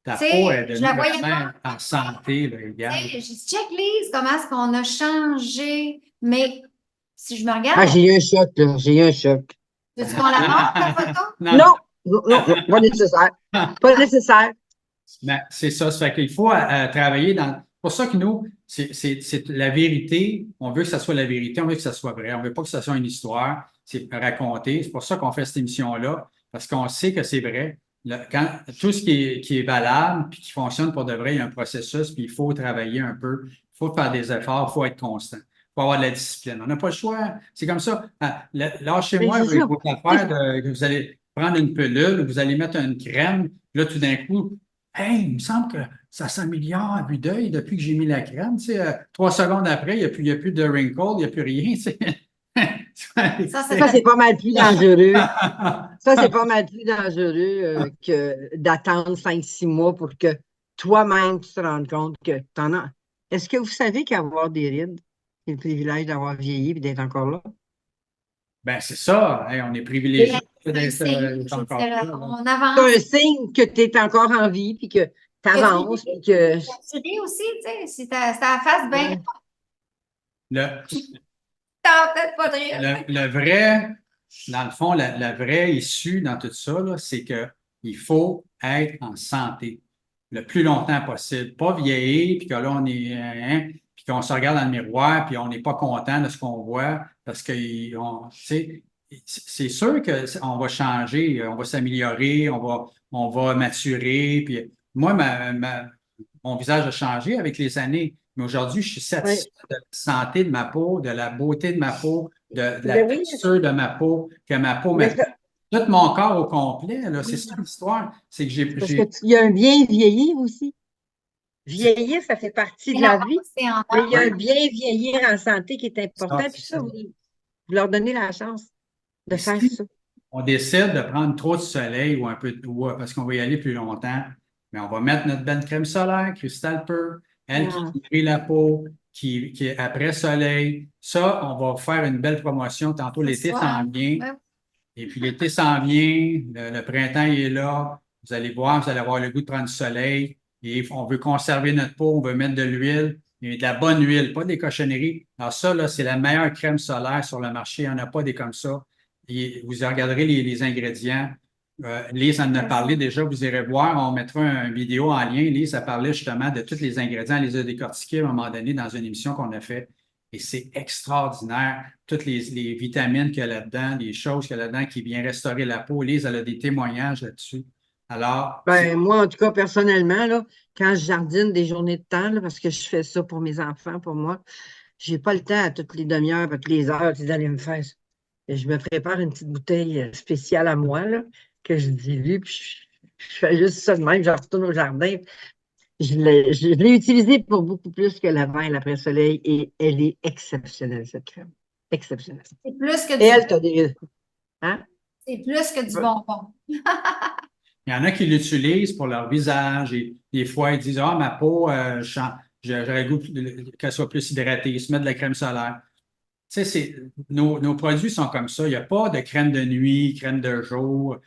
ta Tu peau est sais, je la devenue voyais vraiment pas. en santé, là, Tu égale. sais, j'ai dit, check, Lise, comment est-ce qu'on a changé. Mais si je me ah, regarde, j'ai eu un choc, là. J'ai eu un choc. veux-tu qu'on la montre, la photo? Non, Non, non, pas nécessaire. Pas nécessaire. mais c'est ça. Ça fait qu'il faut travailler dans. C'est pour ça que nous, c'est la vérité. On veut que ça soit la vérité, on veut que ça soit vrai. On veut pas que ça soit une histoire. C'est raconté. C'est pour ça qu'on fait cette émission-là, parce qu'on sait que c'est vrai. Tout ce qui est valable puis qui fonctionne pour de vrai, il y a un processus, puis il faut travailler un peu. Il faut faire des efforts, il faut être constant. Il faut avoir de la discipline. On n'a pas le choix. C'est comme ça. Mais Lâchez-moi c'est ça. vos affaires que vous allez prendre une pilule, vous allez mettre une crème, là, tout d'un coup, hey, il me semble que ça s'améliore à vue d'œil depuis que j'ai mis la crème. Tu sais, 3 secondes après, il y a plus de wrinkles, il n'y a plus rien. Tu sais. Ça, c'est Ça, c'est pas mal plus dangereux. Ah, Ça, c'est pas mal plus dangereux que d'attendre 5, 6 mois pour que toi-même tu te rendes compte que t'en as. Est-ce que vous savez qu'avoir des rides, c'est le privilège d'avoir vieilli et d'être encore là? ben, c'est ça. Hey, on est c'est privilégié un d'être signe, je veux encore dire, là. on C'est avance. un signe que tu es encore en vie puis que tu Que tu avances puis que. ris aussi, tu sais, si t'as la face bien, Ouais. Le, t'as peut-être pas de rire. le vrai, dans le fond, la vraie issue dans tout ça, là, c'est qu'il faut être en santé le plus longtemps possible. Pas vieillir, puis que là, on est, puis qu'on se regarde dans le miroir, puis on n'est pas content de ce qu'on voit, parce que tu sais, c'est sûr qu'on va changer, on va s'améliorer, on va maturer. Puis moi, mon visage a changé avec les années. Mais aujourd'hui, je suis satisfait de la santé de ma peau, de la beauté de ma peau, de la Ben oui, texture de ma peau, que ma peau mais me tout mon corps au complet, là, c'est ça l'histoire. C'est que parce que il y a un bien vieillir aussi. c'est- Vieillir, ça fait partie Et de la la peau, vie, c'est en mais il y a or. un bien vieillir en santé qui est important. Puis c'est ça, ça. vous leur donnez la chance de Et faire si ça. on décide de prendre trop de soleil ou un peu parce qu'on va y aller plus longtemps, mais on va mettre notre belle crème solaire, Crystal Pearl, elle qui Ah, nourrit la peau, qui est après soleil. Ça, on va faire une belle promotion. Tantôt, Ce l'été soir. s'en vient. Ouais. Et puis l'été s'en vient, le printemps il est là. Vous allez voir, vous allez avoir le goût de prendre du soleil. Et on veut conserver notre peau, on veut mettre de l'huile, mais de la bonne huile, pas des cochonneries. Alors ça, là, c'est la meilleure crème solaire sur le marché. Il n'y en a pas des comme ça. Et vous regarderez les ingrédients. Lise en a parlé déjà, vous irez voir. On mettra une vidéo en lien. Lise a parlé justement de tous les ingrédients, elle les a décortiqués à un moment donné dans une émission qu'on a fait. Et c'est extraordinaire. Toutes les vitamines qu'il y a là-dedans, les choses qu'il y a là-dedans qui viennent restaurer la peau. Lise, elle a des témoignages là-dessus. Alors, ben, moi, en tout cas, personnellement, là, quand je jardine des journées de temps, là, parce que je fais ça pour mes enfants, pour moi, j'ai pas le temps à toutes les demi-heures, à toutes les heures, d'aller me faire ça. Et je me prépare une petite bouteille spéciale à moi, là, que je dilue, puis je fais juste ça de même, je retourne au jardin. Je l'ai utilisée pour beaucoup plus que la vin l'après-soleil et elle est exceptionnelle, cette crème. Exceptionnelle. C'est plus que Et du, elle, t'as des. Hein? c'est plus que du bonbon. il y en a qui l'utilisent pour leur visage et des fois, ils disent, ah, ma peau, j'aurais le goût qu'elle soit plus hydratée. Ils se mettent de la crème solaire. Tu sais, nos produits sont comme ça. Il n'y a pas de crème de nuit, crème de jour,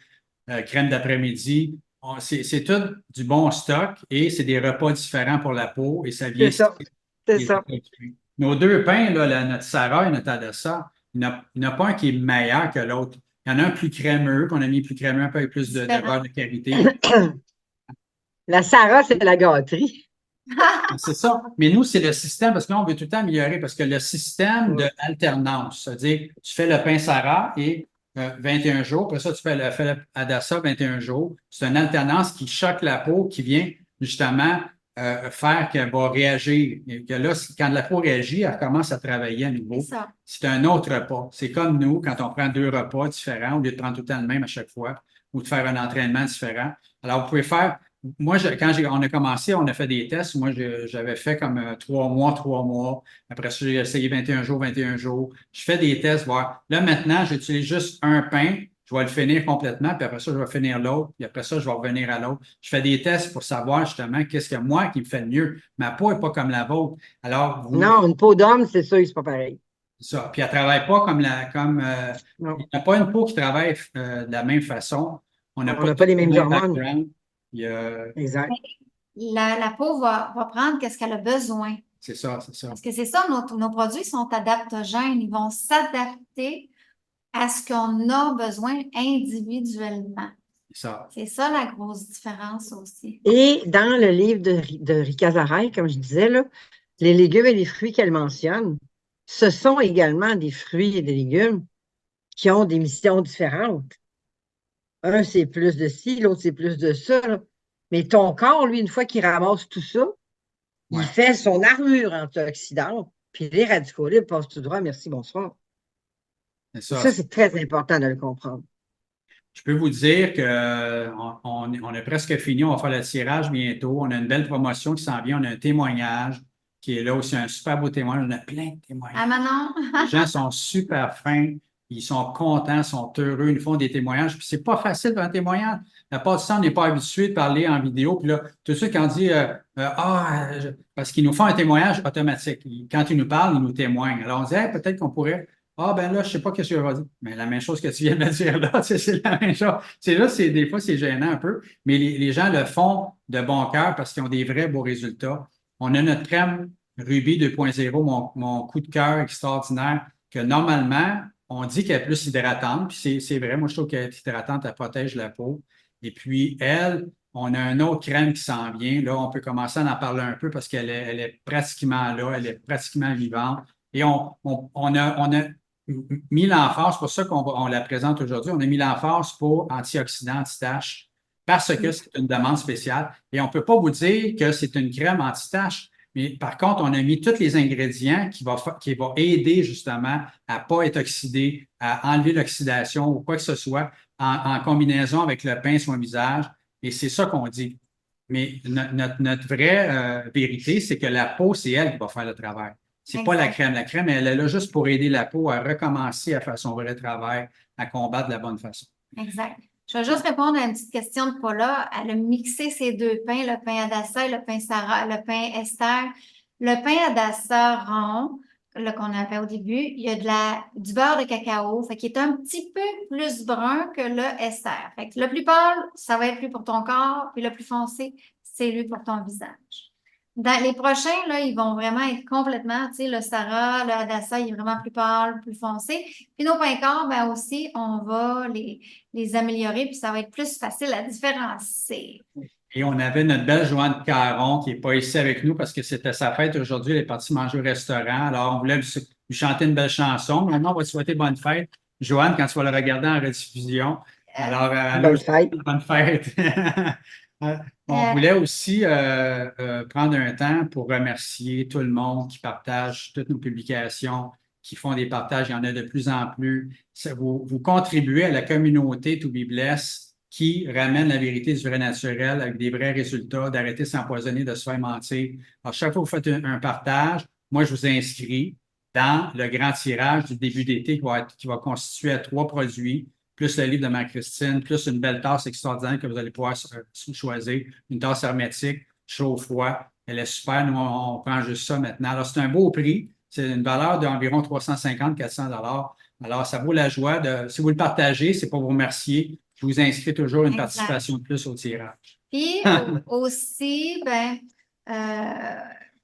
crème d'après-midi. C'est tout du bon stock et c'est des repas différents pour la peau et ça vient C'est ça. C'est les ça. produits. Nos deux pains, là, notre Sarah et notre Adassa, il n'y en a pas un qui est meilleur que l'autre. Il y en a un plus crémeux, qu'on a mis plus crémeux, un peu avec plus de Différent. beurre de karité. La Sarah, c'est la gâterie. C'est ça. Mais nous, c'est le système, parce que là, on veut tout le temps améliorer, parce que le système Mm. d'alternance, c'est-à-dire, tu fais le pain Sarah et 21 jours, après ça, tu fais le Adassa 21 jours. C'est une alternance qui choque la peau, qui vient justement faire qu'elle va réagir. Et que là, quand la peau réagit, elle commence à travailler à nouveau. C'est ça. C'est un autre repas. C'est comme nous, quand on prend deux repas différents, au lieu de prendre tout le temps le même à chaque fois, ou de faire un entraînement différent. Alors, vous pouvez faire moi, quand on a commencé, on a fait des tests. Moi, j'avais fait comme 3 mois, 3 mois. Après ça, j'ai essayé 21 jours, 21 jours. Je fais des tests, voir. Là, maintenant, j'utilise juste un pain. Je vais le finir complètement, puis après ça, je vais finir l'autre, puis après ça, je vais revenir à l'autre. Je fais des tests pour savoir justement qu'est-ce que moi qui me fait le mieux. Ma peau n'est pas comme la vôtre. Alors, Non, une peau d'homme, c'est sûr, c'est pas pareil. ça. Puis elle ne travaille pas il Non, n'y a pas une peau qui travaille de la même façon. On n'a on pas n'a tout pas les le mêmes même hormones. background. Il y a- Exact. La peau va prendre qu'est-ce qu'elle a besoin. c'est ça, c'est ça. Parce que c'est ça, nos produits sont adaptogènes. Ils vont s'adapter à ce qu'on a besoin individuellement. C'est ça. C'est ça la grosse différence aussi. Et dans le livre de Rika Zaraï, comme je disais, là, les légumes et les fruits qu'elle mentionne, ce sont également des fruits et des légumes qui ont des missions différentes. Un, c'est plus de ci, l'autre, c'est plus de ça, là. Mais ton corps, lui, une fois qu'il ramasse tout ça, Ouais. il fait son armure antioxydante, puis les radicaux libres passent tout droit, merci, bonsoir. C'est Et ça. ça, c'est très important de le comprendre. Je peux vous dire que on a presque fini. On va faire le tirage bientôt. On a une belle promotion qui s'en vient. On a un témoignage qui est là aussi, un super beau témoignage. On a plein de témoignages. Ah, Manon? Les gens sont super fins. Ils sont contents, sont heureux. Ils nous font des témoignages. Puis c'est pas facile de faire un témoignage. La part du temps, on n'est pas habitué de parler en vidéo. Puis là, tout de suite, quand on dit parce qu'ils nous font un témoignage automatique. Quand ils nous parlent, ils nous témoignent. Alors on dit peut-être qu'on pourrait. Ah, ben là, je sais pas qu'est-ce que je vais dire. Mais la même chose que tu viens de me dire là, c'est la même chose. C'est là, des fois, c'est gênant un peu, mais les gens le font de bon cœur parce qu'ils ont des vrais beaux résultats. On a notre crème Ruby 2.0, mon coup de cœur extraordinaire, que normalement, on dit qu'elle est plus hydratante, puis c'est vrai, moi je trouve qu'elle est hydratante, elle protège la peau. Et puis, elle, on a une autre crème qui s'en vient. Là, on peut commencer à en parler un peu parce elle est pratiquement là, elle est pratiquement vivante. Et on a mis l'emphase, c'est pour ça on la présente aujourd'hui, on a mis l'emphase pour antioxydants, anti-taches. parce que c'est une demande spéciale. Et on ne peut pas vous dire que c'est une crème anti-tache. Mais par contre, on a mis tous les ingrédients qui vont aider justement à ne pas être oxydé, à enlever l'oxydation ou quoi que ce soit en combinaison avec le pain soin visage. Et c'est ça qu'on dit. Mais notre vraie vérité, c'est que la peau, c'est elle qui va faire le travail. C'est pas la crème. La crème, elle est là juste pour aider la peau à recommencer à faire son vrai travail, à combattre de la bonne façon. Exact. Je vais juste répondre à une petite question de Paula. Elle a mixé ces deux pains, le pain Adassa et le pain Sarah, le pain Esther. Le pain Adassa rond, qu'on avait au début, il y a du beurre de cacao, fait qu'il est un petit peu plus brun que le Esther. Fait que le plus pâle, ça va être lui pour ton corps, puis le plus foncé, c'est lui pour ton visage. Dans les prochains, là, ils vont vraiment être complètement, tu sais, le Sarah, le Hadassa, il est vraiment plus pâle, plus foncé. Puis nos pains corps, ben aussi, on va les améliorer, puis ça va être plus facile à différencier. Et on avait notre belle Joanne Caron qui n'est pas ici avec nous parce que c'était sa fête aujourd'hui. Elle est partie manger au restaurant. Alors, on voulait lui chanter une belle chanson. Maintenant, on va te souhaiter bonne fête. Joanne, quand tu vas le regarder en rediffusion. Alors, bonne fête. Bonne fête. On voulait aussi prendre un temps pour remercier tout le monde qui partage toutes nos publications, qui font des partages. Il y en a de plus en plus. Vous contribuez à la communauté To Be Blessed qui ramène la vérité du vrai naturel avec des vrais résultats, d'arrêter de s'empoisonner, de se faire mentir. Alors, chaque fois que vous faites un partage, moi, je vous inscris dans le grand tirage du début d'été qui va constituer à 3 produits, plus le livre de Marie-Christine, plus une belle tasse extraordinaire que vous allez pouvoir choisir, une tasse hermétique, chaud-froid. Elle est super. Nous, on prend juste ça maintenant. Alors, c'est un beau prix. C'est une valeur d'environ 350-400 $. Alors, ça vaut la joie si vous le partagez, c'est pour vous remercier. Je vous inscris toujours une participation de plus au tirage. Puis aussi,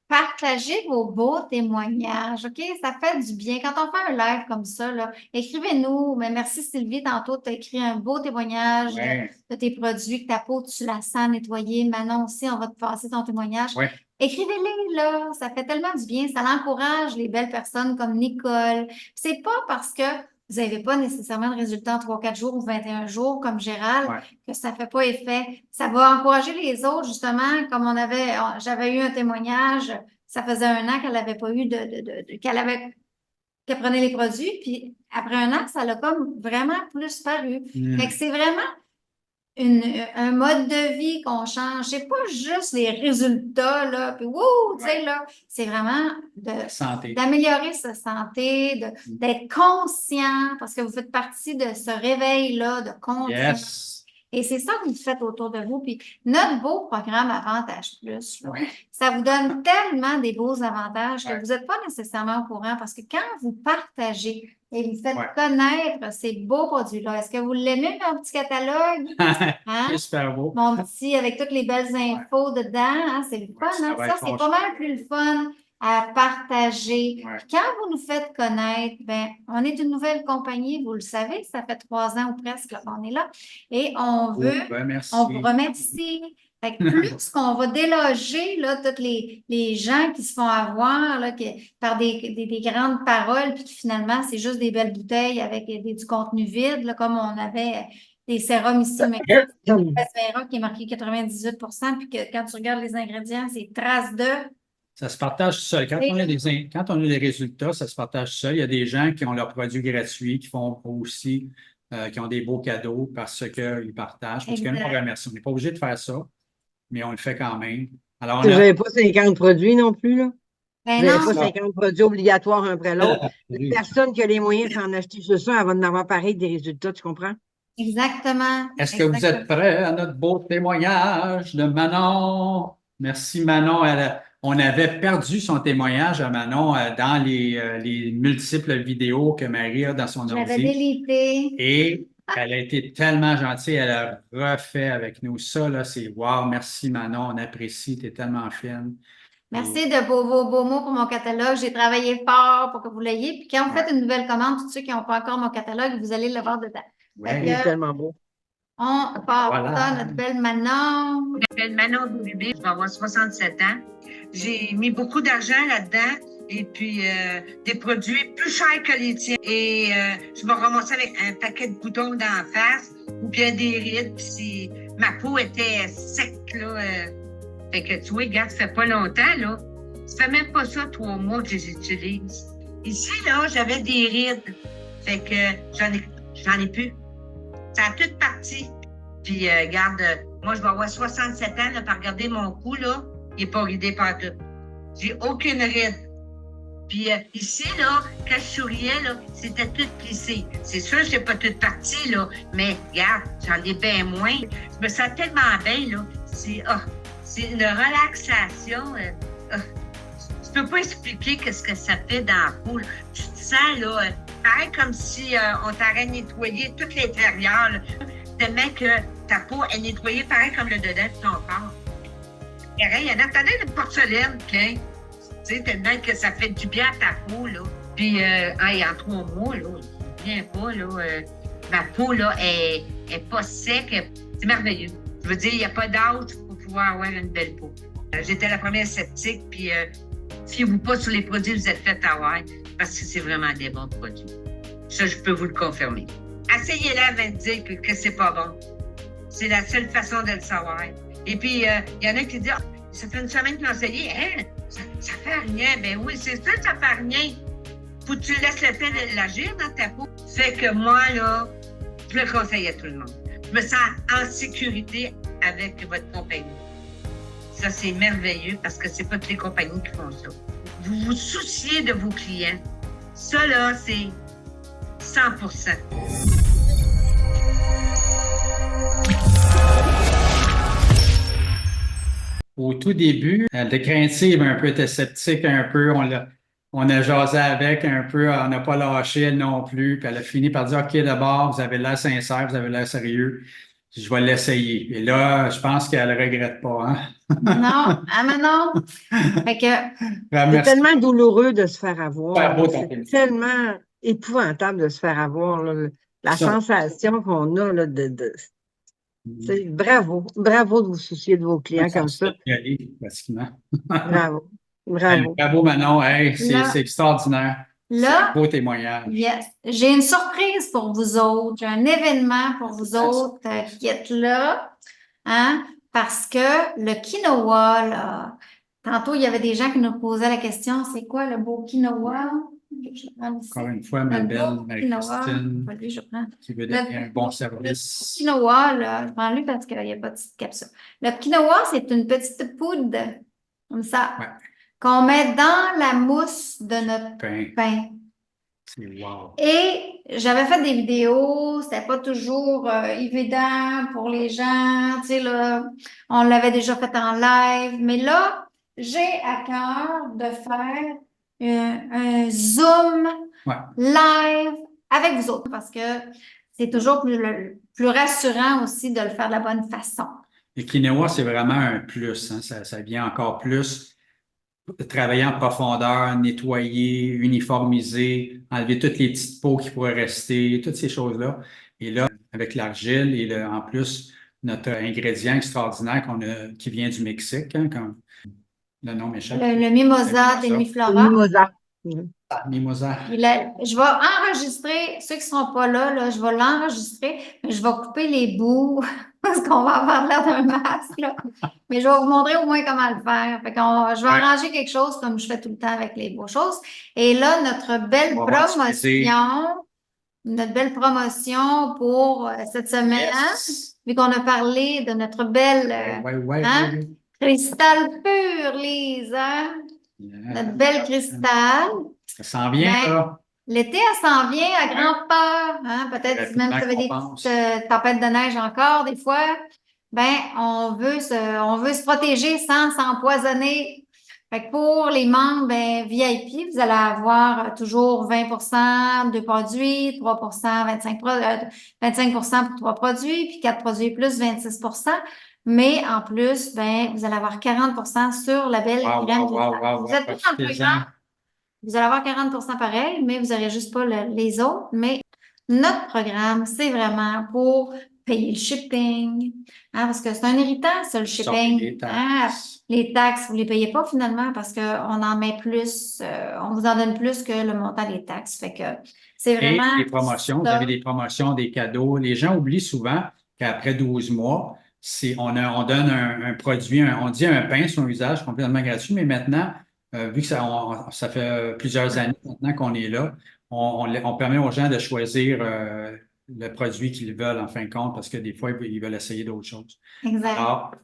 partagez vos beaux témoignages, OK? Ça fait du bien. Quand on fait un live comme ça, là, écrivez-nous. Mais merci Sylvie, tantôt, tu as écrit un beau témoignage de tes produits, que ta peau, tu la sens nettoyer. Manon aussi, on va te passer ton témoignage. Écrivez-les, là. Ça fait tellement du bien. Ça encourage les belles personnes comme Nicole. C'est pas parce que vous n'avez pas nécessairement de résultats en 3-4 jours ou 21 jours comme Gérald, que ça ne fait pas effet. Ça va encourager les autres, justement, comme j'avais eu un témoignage, ça faisait 1 an qu'elle n'avait pas eu qu'elle prenait les produits, puis après 1 an, ça l'a comme vraiment plus paru. Fait que c'est vraiment un mode de vie qu'on change. C'est pas juste les résultats, là, puis wouh, tu sais, là, c'est vraiment d'améliorer sa santé, d'être conscient, parce que vous faites partie de ce réveil-là de conscience. Et c'est ça que vous faites autour de vous. Puis notre beau programme Avantage Plus, là, ça vous donne tellement des beaux avantages que vous n'êtes pas nécessairement au courant, parce que quand vous partagez et vous faites connaître ces beaux produits-là, est-ce que vous l'aimez, mon petit catalogue? C'est super beau. Mon petit, avec toutes les belles infos dedans, hein, c'est le fun. Ça, c'est pas mal plus le fun à partager. Quand vous nous faites connaître, on est une nouvelle compagnie, vous le savez, ça fait 3 ans ou presque qu'on est là. Et on vous remercie. Fait que plus qu'on va déloger là, tous les gens qui se font avoir là, par des grandes paroles, puis finalement, c'est juste des belles bouteilles avec du contenu vide, là, comme on avait des sérums ici, mais qui est marqué 98%, puis que quand tu regardes les ingrédients, c'est traces de. Ça se partage seul. Quand on a des résultats, ça se partage seul. Il y a des gens qui ont leurs produits gratuits, qui font aussi, qui ont des beaux cadeaux parce qu'ils partagent. Parce que nous, on remercie. On n'est pas obligé de faire ça, mais on le fait quand même. Alors, vous n'avez pas 50 produits non plus, là? Vous n'avez pas 50 produits obligatoires un après l'autre. Personne qui a les moyens de s'en acheter sur ça, elle va en avoir pareil des résultats, tu comprends? Exactement. Est-ce que vous êtes prêts à notre beau témoignage de Manon? Merci, Manon. On avait perdu son témoignage à Manon dans les multiples vidéos que Marie a dans son ordi. J'avais délité. Et elle a été tellement gentille, elle a refait avec nous. Ça, là, c'est wow. Merci, Manon. On apprécie. Tu es tellement fine. Merci de vos beaux mots pour mon catalogue. J'ai travaillé fort pour que vous l'ayez. Puis quand vous faites une nouvelle commande, tous ceux qui n'ont pas encore mon catalogue, vous allez le voir dedans. C'est tellement beau. On part ça, notre belle Manon. Je m'appelle Manon Boulubé, je vais avoir 67 ans. J'ai mis beaucoup d'argent là-dedans et puis des produits plus chers que les tiens. Et je vais ramasser avec un paquet de boutons d'en face ou bien des rides. Puis ma peau était sec, là. Fait que tu vois, regarde, ça fait pas longtemps, là. Ça fait même pas ça 3 mois que je les utilise. Ici, là, j'avais des rides. Fait que j'en ai plus. Ça a tout parti. Puis, regarde, moi, je vais avoir 67 ans, là, par regarder mon cou, là, il n'est pas ridé partout. J'ai aucune ride. Puis ici, là, quand je souriais, là, c'était tout plissé. C'est sûr que c'est pas toute partie, là, mais regarde, j'en ai bien moins. Je me sens tellement bien, là. C'est une relaxation. Tu peux pas expliquer qu'est-ce que ça fait dans la peau, là. Tu te sens, là, pareil comme si on t'aurait nettoyé tout l'intérieur, là. Tellement que ta peau est nettoyée pareil comme le dedans de ton corps. Pareil, il y en a peut-être de porcelaine, OK? Tu sais, tellement que ça fait du bien à ta peau, là. Puis, en 3 mois, là, je ne viens pas, là, ma peau, là, est pas sec. C'est merveilleux. Je veux dire, il n'y a pas d'âge pour pouvoir avoir une belle peau. J'étais la première sceptique, puis fiez-vous pas sur les produits que vous êtes fait avoir, parce que c'est vraiment des bons produits. Ça, je peux vous le confirmer. Essayez-le avant de dire que c'est pas bon. C'est la seule façon de le savoir. Et puis, il y en a qui disent, ça fait une semaine qu'ils l'ont essayé. Hein? Ça fait rien. Ben oui, c'est sûr que ça fait rien. Faut que tu laisses le temps d'agir dans ta peau. Fait que moi, là, je le conseille à tout le monde. Je me sens en sécurité avec votre compagnie. Ça, c'est merveilleux parce que c'est pas toutes les compagnies qui font ça. Vous vous souciez de vos clients. Ça, là, c'est 100%. Au tout début, elle était craintive un peu, elle était sceptique un peu. On a jasé avec un peu, on n'a pas lâché elle non plus. Puis elle a fini par dire, OK, d'abord, vous avez l'air sincère, vous avez l'air sérieux. Je vais l'essayer. Et là, je pense qu'elle ne regrette pas, hein? Non, mais non. Fait que, C'est Merci. tellement douloureux de se faire avoir. Ouais, beau, C'est ton film. tellement épouvantable de se faire avoir, là. La Ça. sensation qu'on a, là, c'est bravo. Bravo de vous soucier de vos clients comme ça. Pratiquement. Bravo. Hey, Bravo. bravo, Manon. Hey, Là. c'est extraordinaire. C'est là, un beau témoignage. yes, j'ai une surprise pour vous autres. J'ai un événement pour vous autres qui êtes là. Hein? Parce que le quinoa, là, tantôt, il y avait des gens qui nous posaient la question, c'est quoi le beau quinoa? Je prends ici. Encore une fois, ma Le belle beau quinoa. Marie-Christine, Pas lui, je prends. qui veut donner un bon Le service. quinoa, là, je prends lui parce qu'il n'y a pas de petite capsule. Le quinoa, c'est une petite poudre, comme ça, Ouais. qu'on met dans la mousse de notre pain. C'est wow. Et j'avais fait des vidéos, c'était pas toujours évident pour les gens, tu sais, là, on l'avait déjà fait en live, mais là, j'ai à cœur de faire un Zoom Ouais. live avec vous autres parce que c'est toujours plus rassurant aussi de le faire de la bonne façon. Le quinoa, c'est vraiment un plus, hein. Ça vient encore plus travailler en profondeur, nettoyer, uniformiser, enlever toutes les petites peaux qui pourraient rester, toutes ces choses-là. Et là, avec l'argile et en plus, notre ingrédient extraordinaire qui vient du Mexique, hein, comme le nom m'échappe. Le mimosa de Miflora. Mimosa. Mimosa. Je vais enregistrer, ceux qui ne seront pas là, je vais l'enregistrer, mais je vais couper les bouts parce qu'on va avoir l'air d'un masque, là. Mais je vais vous montrer au moins comment le faire. Fait je vais arranger quelque chose comme je fais tout le temps avec les beaux choses. Et là, notre belle promotion pour cette semaine, vu qu'on a parlé de notre belle cristal pur, Lise, hein? Notre belle cristal. Ça s'en vient, là. L'été, elle s'en vient à grande peur. Hein? Peut-être même si vous avez des petites tempêtes de neige encore, des fois. Ben, on veut se protéger sans s'empoisonner. Fait que pour les membres VIP, vous allez avoir toujours 20% de produits, 3%, 25% pour 3 produits, puis 4 produits plus 26%. Mais en plus, vous allez avoir 40% sur la belle crème. Vous êtes tous dans le programme. Vous allez avoir 40% pareil, mais vous n'aurez juste pas les autres. Mais notre programme, c'est vraiment pour payer le shipping. Hein, parce que c'est un irritant, ça, le shipping. Les taxes, vous ne les payez pas finalement parce qu'on en met plus, on vous en donne plus que le montant des taxes. Fait que c'est vraiment. Et les promotions, vous avez des promotions, des cadeaux. Les gens oublient souvent qu'après 12 mois, on donne un produit, on dit un pain sur un usage complètement gratuit, mais maintenant, vu que ça fait plusieurs années maintenant qu'on est là, on permet aux gens de choisir le produit qu'ils veulent en fin de compte parce que des fois, ils veulent essayer d'autres choses. Exact. Alors,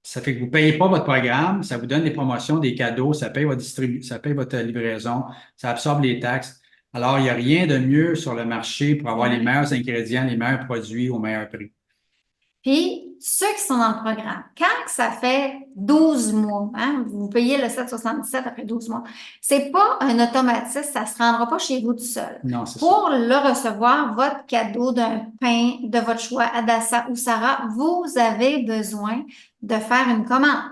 ça fait que vous ne payez pas votre programme, ça vous donne des promotions, des cadeaux, ça paye votre livraison, ça absorbe les taxes. Alors, il n'y a rien de mieux sur le marché pour avoir les meilleurs ingrédients, les meilleurs produits au meilleur prix. Puis, ceux qui sont dans le programme, quand ça fait 12 mois, hein, vous payez le 7,77 après 12 mois, c'est pas un automatisme, ça se rendra pas chez vous tout seul. Non, c'est ça. Pour le recevoir, votre cadeau d'un pain de votre choix, Adassa ou Sarah, vous avez besoin de faire une commande.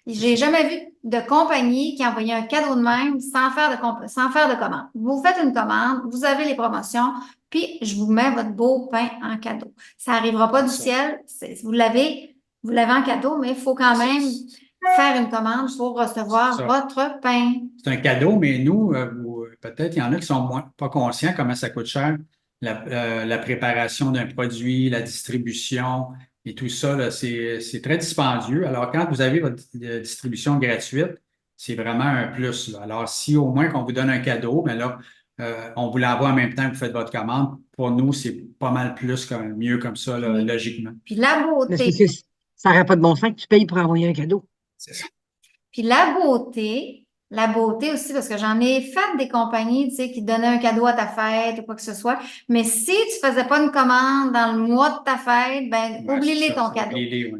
J'ai jamais vu de compagnie qui envoyait un cadeau de même sans faire de commande. Vous faites une commande, vous avez les promotions, puis je vous mets votre beau pain en cadeau. Ça n'arrivera pas du ciel, vous l'avez en cadeau, mais il faut quand même faire une commande pour recevoir votre pain. C'est un cadeau, mais nous, peut-être il y en a qui sont pas conscients comment ça coûte cher, la préparation d'un produit, la distribution et tout ça, là, c'est très dispendieux. Alors, quand vous avez votre distribution gratuite, c'est vraiment un plus, là. Alors, si au moins qu'on vous donne un cadeau, bien là, on vous l'envoie en même temps que vous faites votre commande. Pour nous, c'est pas mal plus, mieux comme ça, là, logiquement. Puis la beauté. Ça n'aurait pas de bon sens que tu payes pour envoyer un cadeau. C'est ça. Puis la beauté aussi, parce que j'en ai fait des compagnies, tu sais, qui donnaient un cadeau à ta fête ou quoi que ce soit. Mais si tu faisais pas une commande dans le mois de ta fête, ben, oublie-les ton cadeau.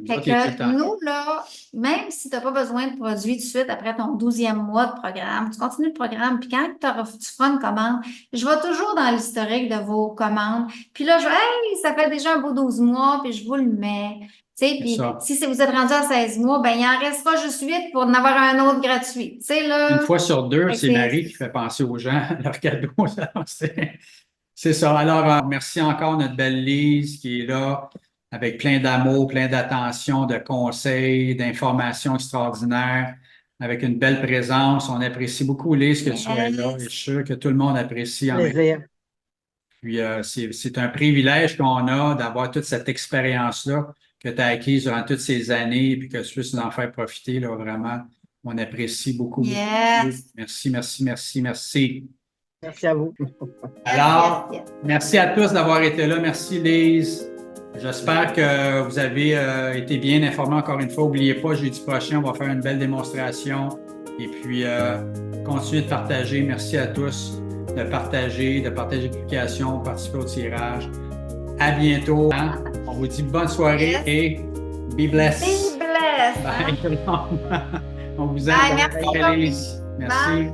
Fait que nous, là, même si tu n'as pas besoin de produits tout de suite après ton 12e mois de programme, tu continues le programme, puis quand tu feras une commande, je vais toujours dans l'historique de vos commandes. Puis là, hey, ça fait déjà un beau 12 mois, puis je vous le mets. Puis si vous êtes rendu à 16 mois, ben il en restera juste 8 pour en avoir un autre gratuit. Là, une fois sur deux, c'est Marie qui fait penser aux gens leurs cadeaux. C'est ça. Alors, merci encore notre belle Lise qui est là avec plein d'amour, plein d'attention, de conseils, d'informations extraordinaires, avec une belle présence. On apprécie beaucoup, Lise, que tu sois là. Et je suis sûr que tout le monde apprécie en même temps. Puis, c'est un privilège qu'on a d'avoir toute cette expérience-là que tu as acquise durant toutes ces années et puis que tu puisses nous en faire profiter, là, vraiment. On apprécie beaucoup. Yes. Merci, merci, merci, merci. Merci à vous. Alors, merci à tous d'avoir été là. Merci, Lise. J'espère que vous avez été bien informés encore une fois. N'oubliez pas, jeudi prochain, on va faire une belle démonstration. Et puis, continuez de partager. Merci à tous de partager l'application, participer au tirage. À bientôt. Hein? On vous dit bonne soirée et be blessed. Be blessed. Bye. On vous aime. Bye, merci. Merci.